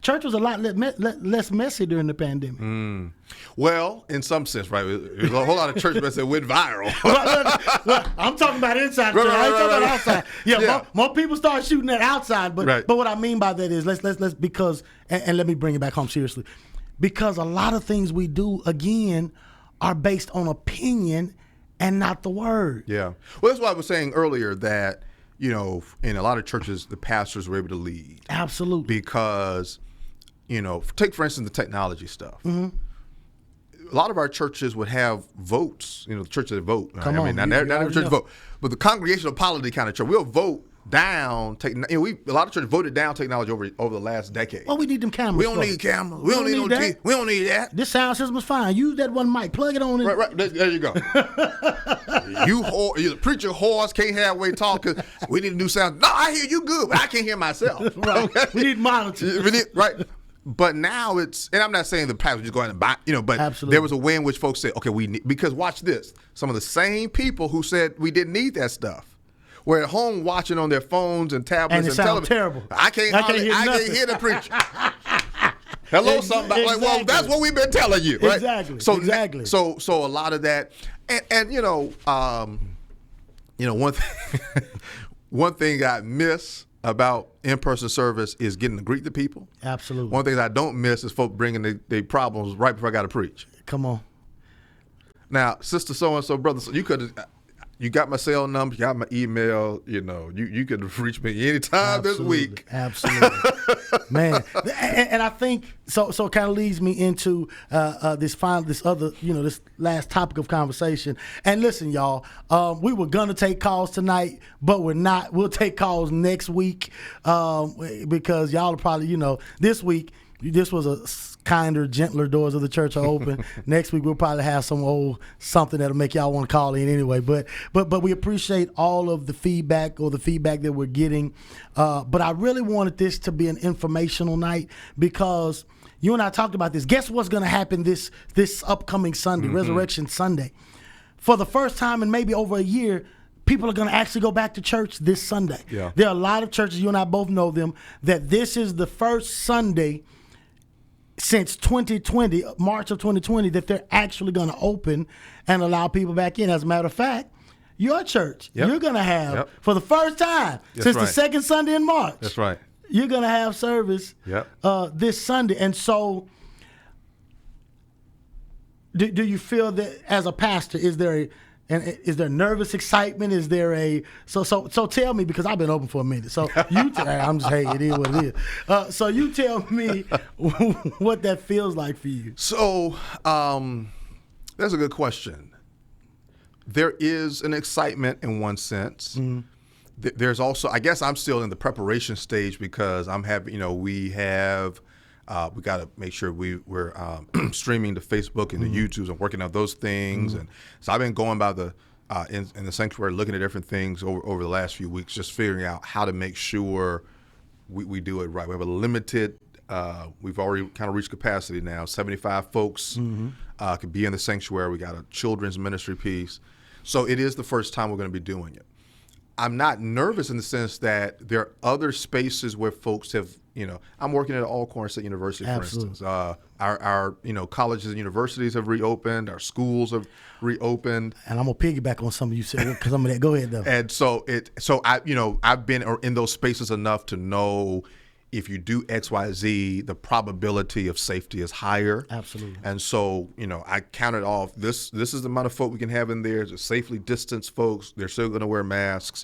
church was a lot less messy during the pandemic. Well, in some sense, right? There's a whole lot of church mess that went viral. Well, I'm talking about inside church. I ain't talking about outside. Yeah. More people start shooting at outside. But what I mean by that is let's because and let me bring it back home seriously, because a lot of things we do again are based on opinion and not the word. Yeah. Well, that's why I was saying earlier that in a lot of churches the pastors were able to lead. Absolutely. Because take for instance the technology stuff. Mm-hmm. A lot of our churches would have votes. The churches that vote. Right? Come on, not every church vote, but the congregational polity kind of church, we'll vote down. A lot of churches voted down technology over the last decade. Well, we need them cameras. We don't need cameras. We don't need no TV. We don't need that. This sound system is fine. Use that one mic. Plug it on in. Right. There you go. You preacher horse can't halfway talk because we need a new sound. No, I hear you good, but I can't hear myself. Right. Okay? We need monitors. Right. But now and I'm not saying the pastor just go out and buy, but Absolutely. There was a way in which folks said, okay, because watch this. Some of the same people who said we didn't need that stuff were at home watching on their phones and tablets and television. Terrible. I can't hear the preacher. Hello, somebody. Exactly. Well, that's what we've been telling you, right? Exactly. So a lot of that, and You know, one thing I miss about in-person service is getting to greet the people. Absolutely. One thing I don't miss is folk bringing their problems right before I got to preach. Come on. Now, sister so-and-so, brother, so you got my cell number, you got my email, you know, you could reach me anytime this week. Absolutely. Man. And I think, so it kind of leads me into this last topic of conversation. And listen, y'all, we were going to take calls tonight, but we're not. We'll take calls next week because y'all are probably, this week, this was a kinder, gentler doors of the church are open. Next week we'll probably have something that'll make y'all want to call in anyway. But we appreciate all of the feedback that we're getting. But I really wanted this to be an informational night because you and I talked about this. Guess what's going to happen this upcoming Sunday, Resurrection Sunday? For the first time in maybe over a year, people are going to actually go back to church this Sunday. Yeah. There are a lot of churches, you and I both know them, that this is the first Sunday since 2020, March of 2020, that they're actually going to open and allow people back in. As a matter of fact, your church, you're going to have, for the first time since the second Sunday in March. That's right. You're going to have service this Sunday. And so do you feel that as a pastor, is there nervous excitement? Is there so tell me, because I've been open for a minute. So I'm just, hey, it is what it is. So you tell me what that feels like for you. So that's a good question. There is an excitement in one sense. Mm-hmm. There's also, I guess I'm still in the preparation stage because I'm having, we got to make sure we're streaming to Facebook and the YouTubes and working out those things. And so I've been going by in the sanctuary, looking at different things over the last few weeks, just figuring out how to make sure we do it right. We have a limited, we've already kind of reached capacity now. 75 folks could be in the sanctuary. We got a children's ministry piece. So it is the first time we're going to be doing it. I'm not nervous in the sense that there are other spaces where folks have, I'm working at Alcorn State University, for instance. Our colleges and universities have reopened. Our schools have reopened. And I'm gonna piggyback on some of you said because I'm gonna go ahead though. And I've been in those spaces enough to know if you do X, Y, Z, the probability of safety is higher. Absolutely. And so, I counted off this is the amount of folk we can have in there. It's safely distanced folks. They're still going to wear masks.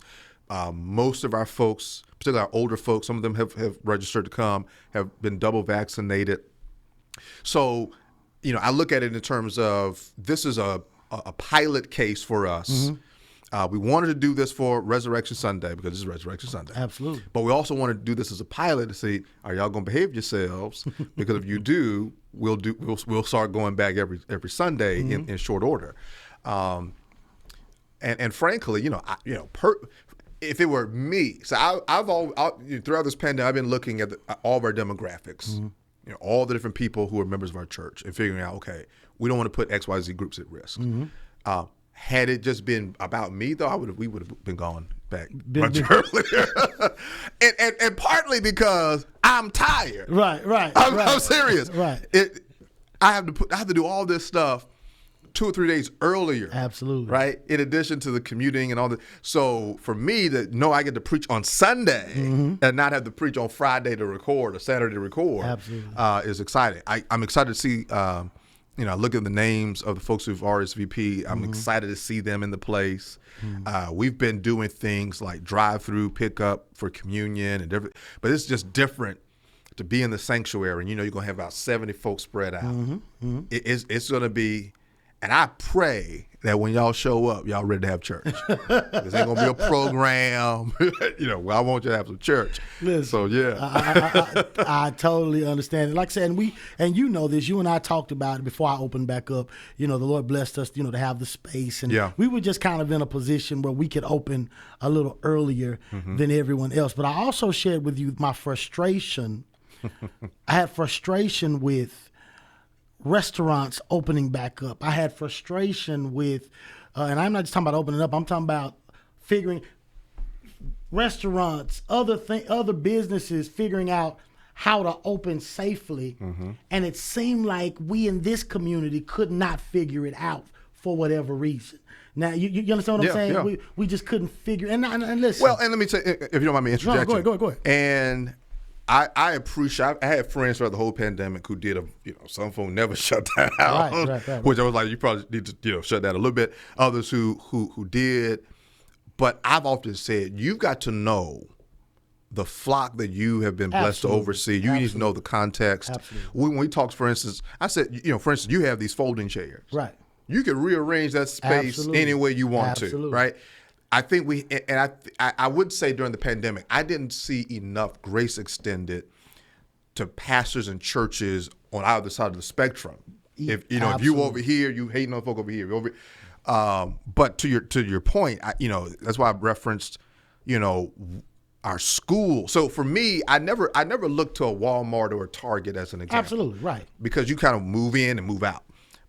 Most of our folks, particularly our older folks, some of them have registered to come, have been double vaccinated. So, I look at it in terms of this is a pilot case for us. Mm-hmm. We wanted to do this for Resurrection Sunday because this is Resurrection Sunday. Absolutely. But we also wanted to do this as a pilot to see, are y'all going to behave yourselves? Because if you do, we'll start going back every Sunday in short order. And frankly, if it were me, so I've throughout this pandemic, I've been looking at all of our demographics, all the different people who are members of our church, and figuring out, okay, we don't want to put XYZ groups at risk. Mm-hmm. Had it just been about me, though, we would have been gone back much earlier. and partly because I'm tired. Right. I'm serious. Right. I have to do all this stuff 2 or 3 days earlier. Absolutely. Right. In addition to the commuting and all that. So for me to know I get to preach on Sunday and not have to preach on Friday to record or Saturday to record is exciting. I'm excited to see. Look at the names of the folks who've RSVP. I'm excited to see them in the place. We've been doing things like drive-through pickup for communion and different, but it's just different to be in the sanctuary. And you're going to have about 70 folks spread out. It's going to be, and I pray that when y'all show up, y'all ready to have church. This ain't going to be a program. I want you to have some church. Listen, so, yeah. I totally understand it. Like I said, and you know this, you and I talked about it before I opened back up. The Lord blessed us, to have the space. And we were just kind of in a position where we could open a little earlier than everyone else. But I also shared with you my frustration. I had frustration with restaurants opening back up. I had frustration with, and I'm not just talking about opening up, I'm talking about figuring restaurants, other businesses figuring out how to open safely. And it seemed like we in this community could not figure it out for whatever reason. Now, you understand what I'm saying? Yeah. We just couldn't figure. And listen. Well, and let me say, if you don't mind me interjecting. Go ahead. And I appreciate. I had friends throughout the whole pandemic who did some folks never shut down, right. which I was like, you probably need to shut down a little bit. Others who did, but I've often said you've got to know the flock that you have been blessed to oversee. You need to know the context. Absolutely. When we talked, for instance, I said, for instance, you have these folding chairs. Right. You can rearrange that space any way you want to, right? I think I would say during the pandemic, I didn't see enough grace extended to pastors and churches on either side of the spectrum. If you over here, you hating on folk over here. But to your point, that's why I referenced, our school. So for me, I never looked to a Walmart or a Target as an example. Absolutely, right. Because you kind of move in and move out.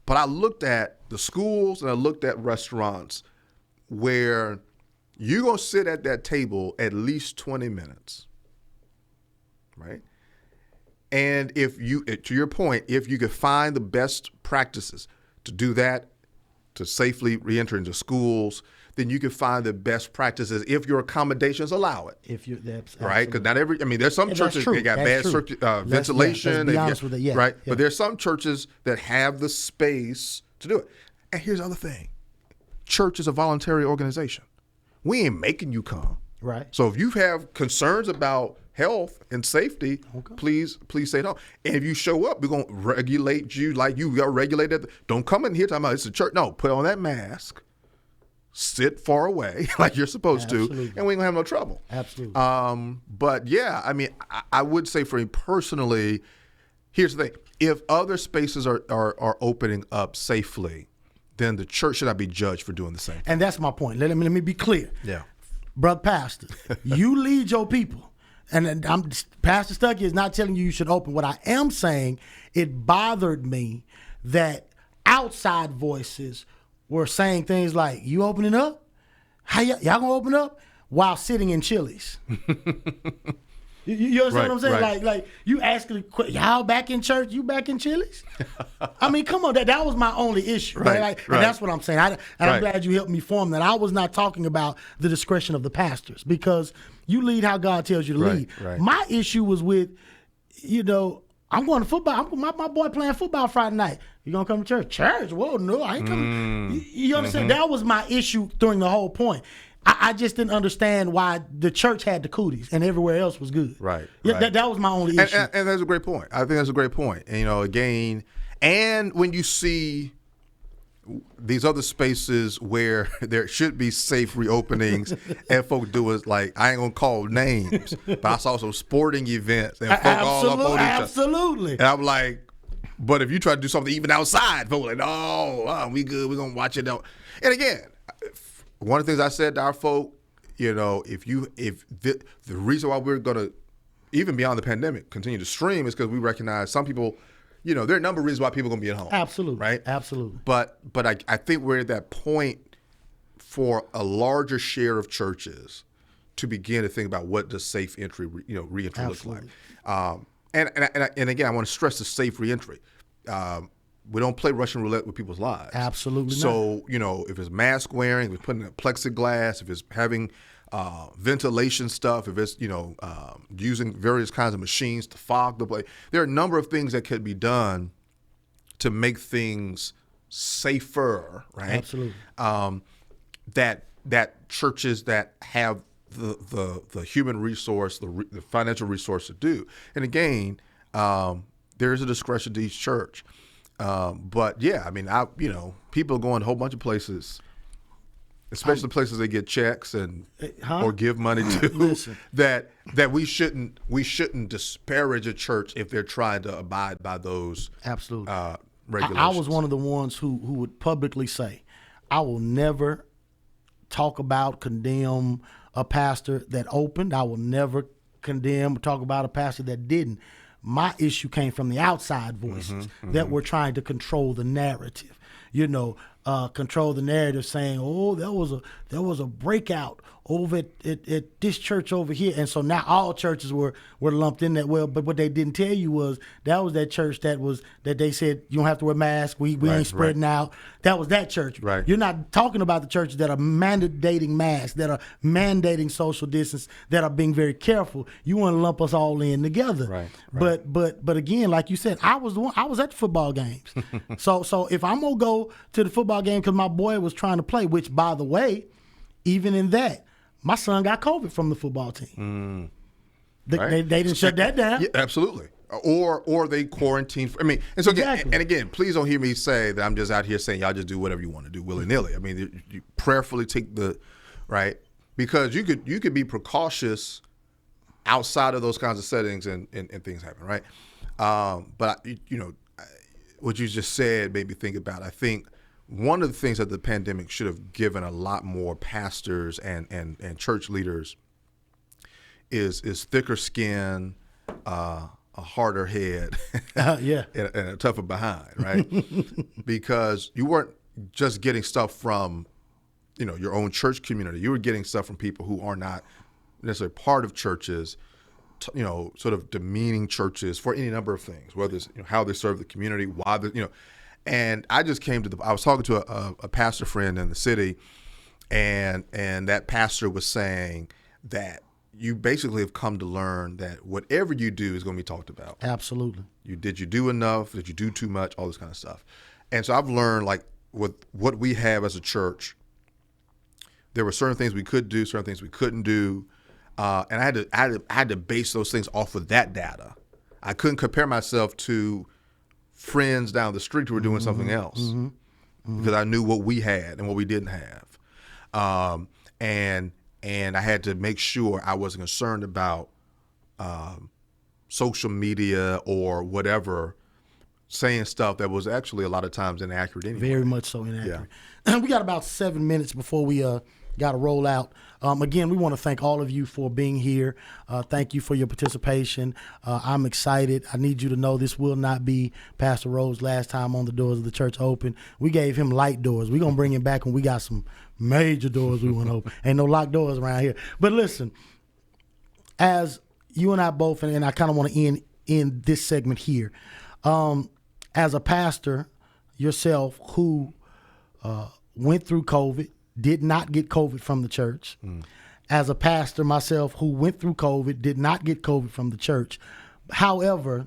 But I looked at the schools and I looked at restaurants where you're going to sit at that table at least 20 minutes, right? And to your point, if you could find the best practices to do that, to safely reenter into schools, then you can find the best practices if your accommodations allow it. Right? Because there's some churches that got bad ventilation. Let's be honest with it. Right? Yeah. But there's some churches that have the space to do it. And here's the other thing. Church is a voluntary organization. We ain't making you come. Right. So if you have concerns about health and safety, please say no. And if you show up, we're going to regulate you like you got regulated. Don't come in here talking about it's a church. No, put on that mask. Sit far away like you're supposed to, and we ain't gonna have no trouble. Absolutely. But yeah, I would say for me personally, here's the thing: if other spaces are opening up safely, then the church should not be judged for doing the same. And that's my point. Let me be clear. Yeah, brother pastor, you lead your people, and Pastor Stuckey is not telling you should open. What I am saying, it bothered me that outside voices were saying things like, "You opening up? How y'all gonna open up?" while sitting in Chili's. You understand what I'm saying? Right. Like you asking, y'all back in church? You back in Chili's? I mean, come on, that was my only issue. Right. And that's what I'm saying. I'm glad you helped me form that. I was not talking about the discretion of the pastors, because you lead how God tells you to lead. Right. My issue was with, I'm going to football. My boy playing football Friday night. You gonna come to church? Church? Whoa, no, I ain't coming. You understand? That was my issue during the whole point. I just didn't understand why the church had the cooties and everywhere else was good. Right. That was my only issue. And that's a great point. I think that's a great point. And, again, and when you see these other spaces where there should be safe reopenings and folk do it, like, I ain't going to call names, but I saw some sporting events and folk all up on each other. Absolutely. And I'm like, but if you try to do something even outside, folk like, oh, we good, we're going to watch it out. And again, one of the things I said to our folk, if the reason why we're going to, even beyond the pandemic, continue to stream is because we recognize some people, there are a number of reasons why people are going to be at home. Absolutely. Right? Absolutely. But I think we're at that point for a larger share of churches to begin to think about what does safe entry, reentry look like. And again, I want to stress the safe reentry. We don't play Russian roulette with people's lives. Absolutely not. So, if it's mask wearing, if it's putting in plexiglass, if it's having ventilation stuff, if it's, using various kinds of machines to fog the place, there are a number of things that could be done to make things safer, right? Absolutely. That churches that have the human resource, the financial resource to do. And again, there is a discretion to each church. But yeah, people are going to a whole bunch of places, especially places they get checks and or give money to. Listen. that we shouldn't disparage a church if they're trying to abide by those absolutely regulations. I was one of the ones who would publicly say, I will never talk about, condemn a pastor that opened. I will never condemn or talk about a pastor that didn't. My issue came from the outside voices that were trying to control the narrative. control the narrative, saying, "Oh, there was a breakout over at this church over here," and so now all churches were lumped in that. Well, but what they didn't tell you was that church that they said you don't have to wear masks. We ain't spreading out. That was that church. Right. You're not talking about the churches that are mandating masks, that are mandating social distance, that are being very careful. You want to lump us all in together. Right. But again, like you said, I was at the football games. so if I'm gonna go to the football game because my boy was trying to play, which by the way, even in that, my son got COVID from the football team. They didn't shut that down. Yeah, absolutely. Or they quarantine. I mean, and so again, Exactly. and again, please don't hear me say that I'm just out here saying y'all just do whatever you want to do willy nilly. I mean, you prayerfully take the right, because you could be precautious outside of those kinds of settings and things happen, right? But what you just said made me think about. I think one of the things that the pandemic should have given a lot more pastors and church leaders is thicker skin, a harder head, Yeah. and a tougher behind, right? Because you weren't just getting stuff from, your own church community. You were getting stuff from people who are not necessarily part of churches, sort of demeaning churches for any number of things, whether it's how they serve the community, why they, And I just came to I was talking to a pastor friend in the city, and that pastor was saying that you basically have come to learn that whatever you do is going to be talked about. Absolutely. Did you do enough? Did you do too much? All this kind of stuff. And so I've learned, like, with what we have as a church, there were certain things we could do, certain things we couldn't do, and I had to base those things off of that data. I couldn't compare myself to friends down the street who were doing something else, because I knew what we had and what we didn't have, and I had to make sure I wasn't concerned about social media or whatever saying stuff that was actually a lot of times inaccurate anyway. Very much so inaccurate. We got about 7 minutes before we got to roll out. Again, we want to thank all of you for being here. Thank you for your participation. I'm excited. I need you to know this will not be Pastor Rowe's last time on the Doors of the Church Open. We gave him light doors. We're going to bring him back when we got some major doors we want to open. Ain't no locked doors around here. But listen, as you and I both, and I kind of want to end this segment here, as a pastor yourself who went through COVID, did not get COVID from the church. As a pastor myself who went through COVID, did not get COVID from the church. However,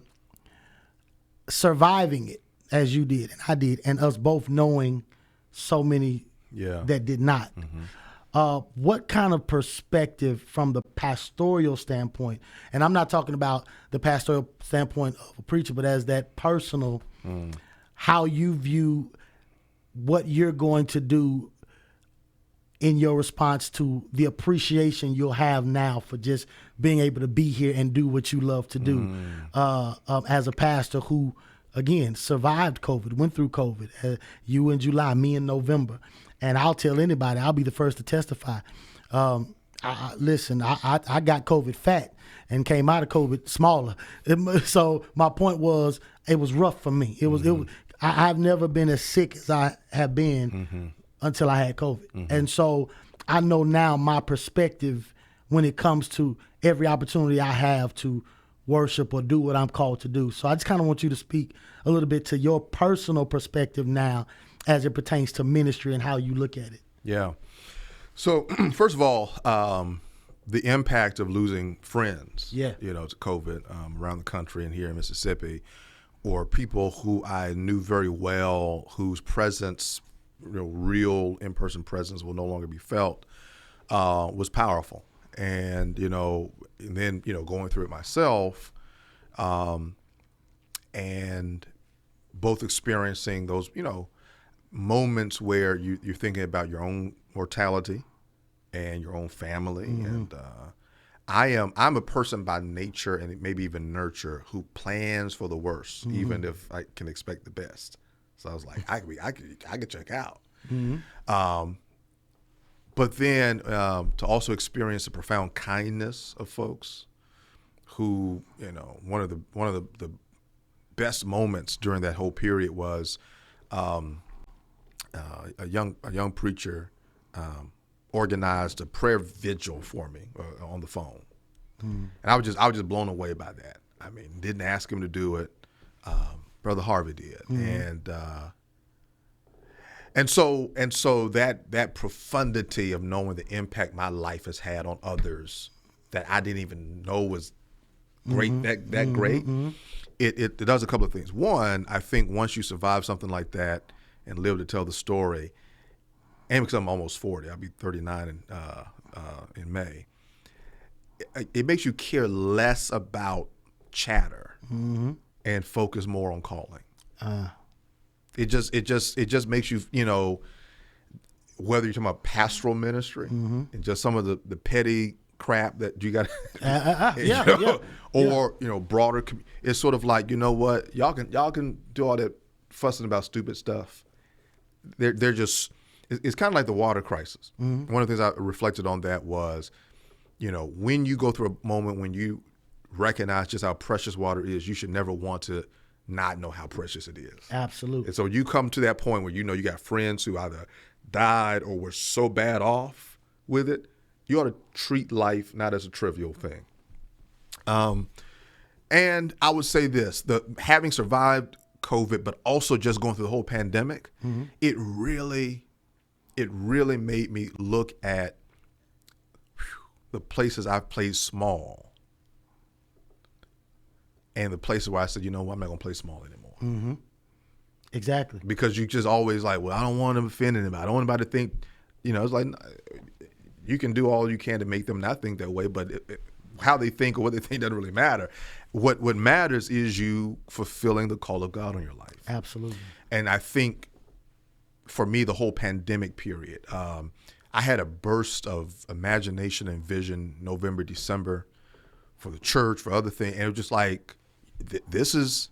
surviving it as you did and I did, and us both knowing so many that did not. What kind of perspective from the pastoral standpoint, and I'm not talking about the pastoral standpoint of a preacher, but as that personal, how you view what you're going to do in your response to the appreciation you'll have now for just being able to be here and do what you love to do, as a pastor who, again, survived COVID, went through COVID, you in July, me in November. And I'll tell anybody, I'll be the first to testify. Listen, I got COVID fat and came out of COVID smaller. So my point was, it was rough for me. It was. I've never been as sick as I have been until I had COVID. And so I know now my perspective when it comes to every opportunity I have to worship or do what I'm called to do. So I just kind of want you to speak a little bit to your personal perspective now as it pertains to ministry and how you look at it. Yeah. So first of all, the impact of losing friends, to COVID around the country and here in Mississippi, or people who I knew very well, whose presence, real in-person presence will no longer be felt, was powerful. And, and then, going through it myself, and both experiencing those, moments where you're thinking about your own mortality and your own family. And I'm a person by nature and maybe even nurture who plans for the worst, even if I can expect the best. So I was like, I could check out. But then to also experience the profound kindness of folks who, one of the best moments during that whole period was a young preacher organized a prayer vigil for me on the phone, and I was just blown away by that. I mean, didn't ask him to do it. Brother Harvey did, and so that profundity of knowing the impact my life has had on others that I didn't even know was great, that great. It does a couple of things. One, I think once you survive something like that and live to tell the story, and because I'm almost 40, I'll be 39 in May, it makes you care less about chatter and focus more on calling. It just makes you, whether you're talking about pastoral ministry and just some of the petty crap that you got, or broader. It's sort of like, you know what, y'all can do all that fussing about stupid stuff. They're just. It's kind of like the water crisis. One of the things I reflected on that was, when you go through a moment when you recognize just how precious water is, you should never want to not know how precious it is. Absolutely. And so you come to that point where you got friends who either died or were so bad off with it, you ought to treat life not as a trivial thing. And I would say this, having survived COVID, but also just going through the whole pandemic, it really made me look at the places I've played small and the places where I said, I'm not going to play small anymore. Exactly. Because you just always like, well, I don't want to offend anybody. I don't want anybody to think, it's like you can do all you can to make them not think that way, but how they think or what they think doesn't really matter. What matters is you fulfilling the call of God on your life. Absolutely. And I think for me, the whole pandemic period, I had a burst of imagination and vision November, December for the church, for other things. And it was just like, this is,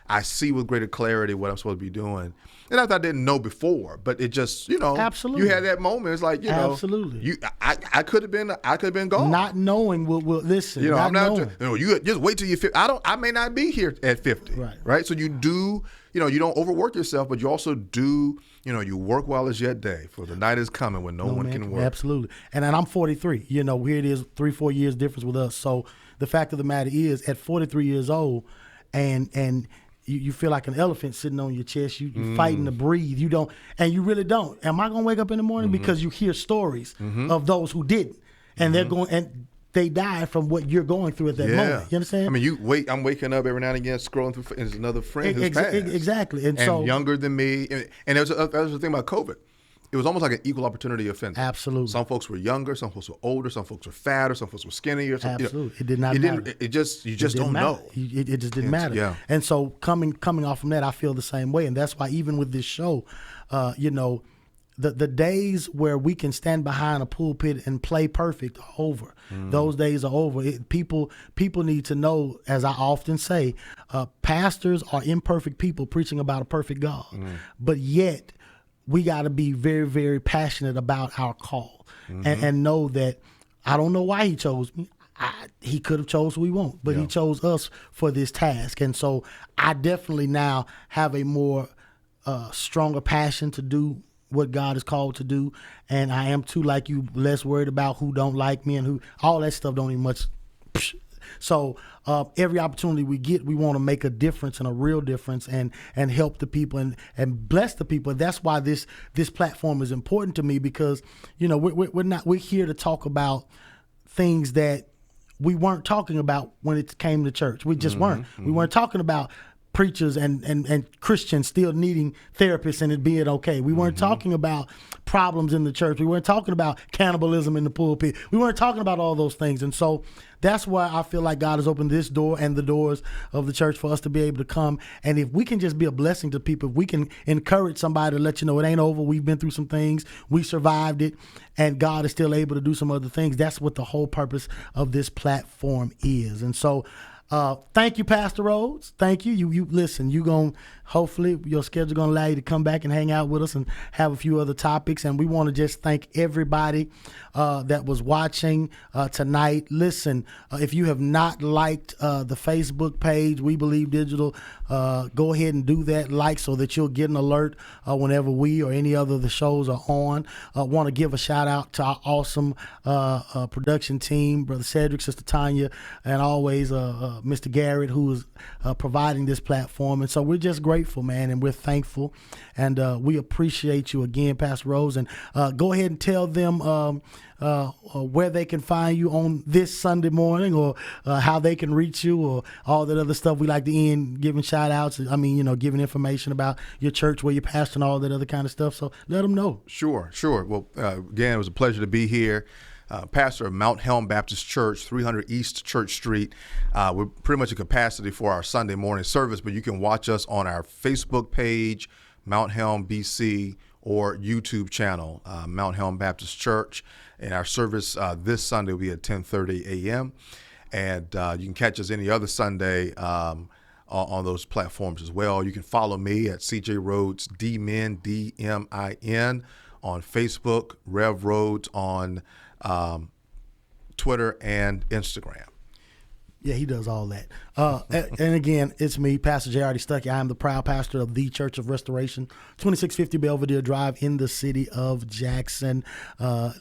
I see with greater clarity what I'm supposed to be doing. And I didn't know before, but it just, Absolutely. You had that moment. It's like, Absolutely. I could have been gone. Not knowing will listen. I'm not you just wait till you're 50. I may not be here at 50. Right. So you do, you don't overwork yourself, but you also do, you work while it's yet day, for the night is coming when no one can work. Absolutely. And I'm 43. Here it is, 3-4 years difference with us. So the fact of the matter is, at 43 years old, and you feel like an elephant sitting on your chest. You're fighting to breathe. You don't, and you really don't. Am I going to wake up in the morning? Because you hear stories of those who didn't, and they're going, and they died from what you're going through at that moment. You understand? I mean, I'm waking up every now and again, scrolling through, and there's another friend who's passed. Exactly. And so younger than me. And that was the thing about COVID. It was almost like an equal opportunity offender. Absolutely. Some folks were younger, some folks were older, some folks were fatter, some folks were skinnier. Absolutely. It did not matter. You just don't know. It just didn't matter. Yeah. And so coming off from that, I feel the same way. And that's why even with this show, the days where we can stand behind a pulpit and play perfect are over. Those days are over. People need to know, as I often say, pastors are imperfect people preaching about a perfect God. But yet, we got to be very, very passionate about our call and know that I don't know why he chose me. He could have chose who he won't, but he chose us for this task. And so I definitely now have a more stronger passion to do what God is called to do. And I am too, like you, less worried about who don't like me and who, all that stuff don't even much. So every opportunity we get, we want to make a difference and a real difference and help the people and bless the people. That's why this platform is important to me, because we're here to talk about things that we weren't talking about when it came to church. We just weren't. We weren't talking about preachers and Christians still needing therapists and it being okay. We weren't talking about problems in the church. We weren't talking about cannibalism in the pulpit. We weren't talking about all those things. And so that's why I feel like God has opened this door and the doors of the church for us to be able to come. And if we can just be a blessing to people, if we can encourage somebody to let you know it ain't over, we've been through some things, we survived it, and God is still able to do some other things. That's what the whole purpose of this platform is. And so thank you, Pastor Rhodes. Thank you. You listen, you gonna hopefully your schedule going to allow you to come back and hang out with us and have a few other topics. And we want to just thank everybody that was watching tonight. Listen, if you have not liked the Facebook page, We Believe Digital, go ahead and do that, like, so that you'll get an alert whenever we or any other of the shows are on. Want to give a shout out to our awesome production team, Brother Cedric, Sister Tanya, and always Mr. Garrett, who is providing this platform. And so we're just grateful, man, and we're thankful. And we appreciate you again, Pastor Rose. And go ahead and tell them where they can find you on this Sunday morning, or how they can reach you, or all that other stuff. We like to end giving shout outs. I mean, giving information about your church, where you pastor, and all that other kind of stuff. So let them know. Sure. Well, again, it was a pleasure to be here. Pastor of Mount Helm Baptist Church, 300 East Church Street. We're pretty much at capacity for our Sunday morning service, but you can watch us on our Facebook page, Mount Helm BC, or YouTube channel, Mount Helm Baptist Church. And our service this Sunday will be at 10:30 a.m. And you can catch us any other Sunday on those platforms as well. You can follow me at CJ Rhodes DMin, DMIN, on Facebook, Rev Rhodes on Twitter and Instagram. Yeah, he does all that. And again, it's me, Pastor J.R.D. Stuckey. I am the proud pastor of the Church of Restoration, 2650 Belvedere Drive in the city of Jackson.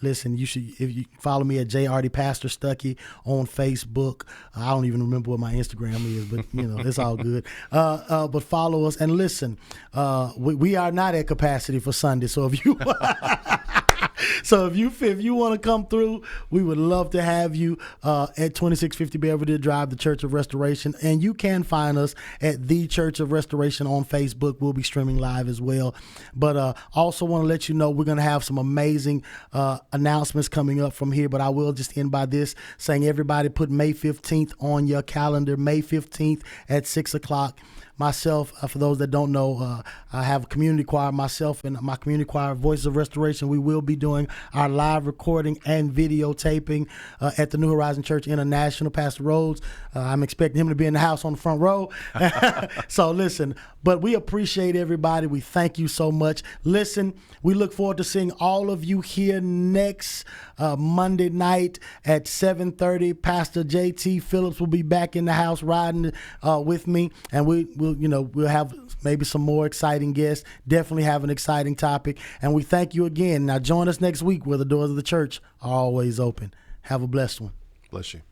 Listen, if you follow me at J.R.D. Pastor Stuckey on Facebook. I don't even remember what my Instagram is, but it's all good. But follow us and listen. We are not at capacity for Sunday, so if you So if you want to come through, we would love to have you at 2650 Belvedere Drive, the Church of Restoration. And you can find us at the Church of Restoration on Facebook. We'll be streaming live as well. But also want to let you know we're going to have some amazing announcements coming up from here. But I will just end by this, saying everybody put May 15th on your calendar, May 15th at 6 o'clock. Myself, for those that don't know, I have a community choir. Myself and my community choir, Voices of Restoration, we will be doing our live recording and videotaping at the New Horizon Church International. Pastor Rhodes, I'm expecting him to be in the house on the front row. So listen, but we appreciate everybody. We thank you so much. Listen, we look forward to seeing all of you here next Monday night at 7:30. Pastor J.T. Phillips will be back in the house riding with me, and we'll have maybe some more exciting guests. Definitely have an exciting topic, and we thank you again. Now join us next week where the doors of the church are always open. Have a blessed one. Bless you.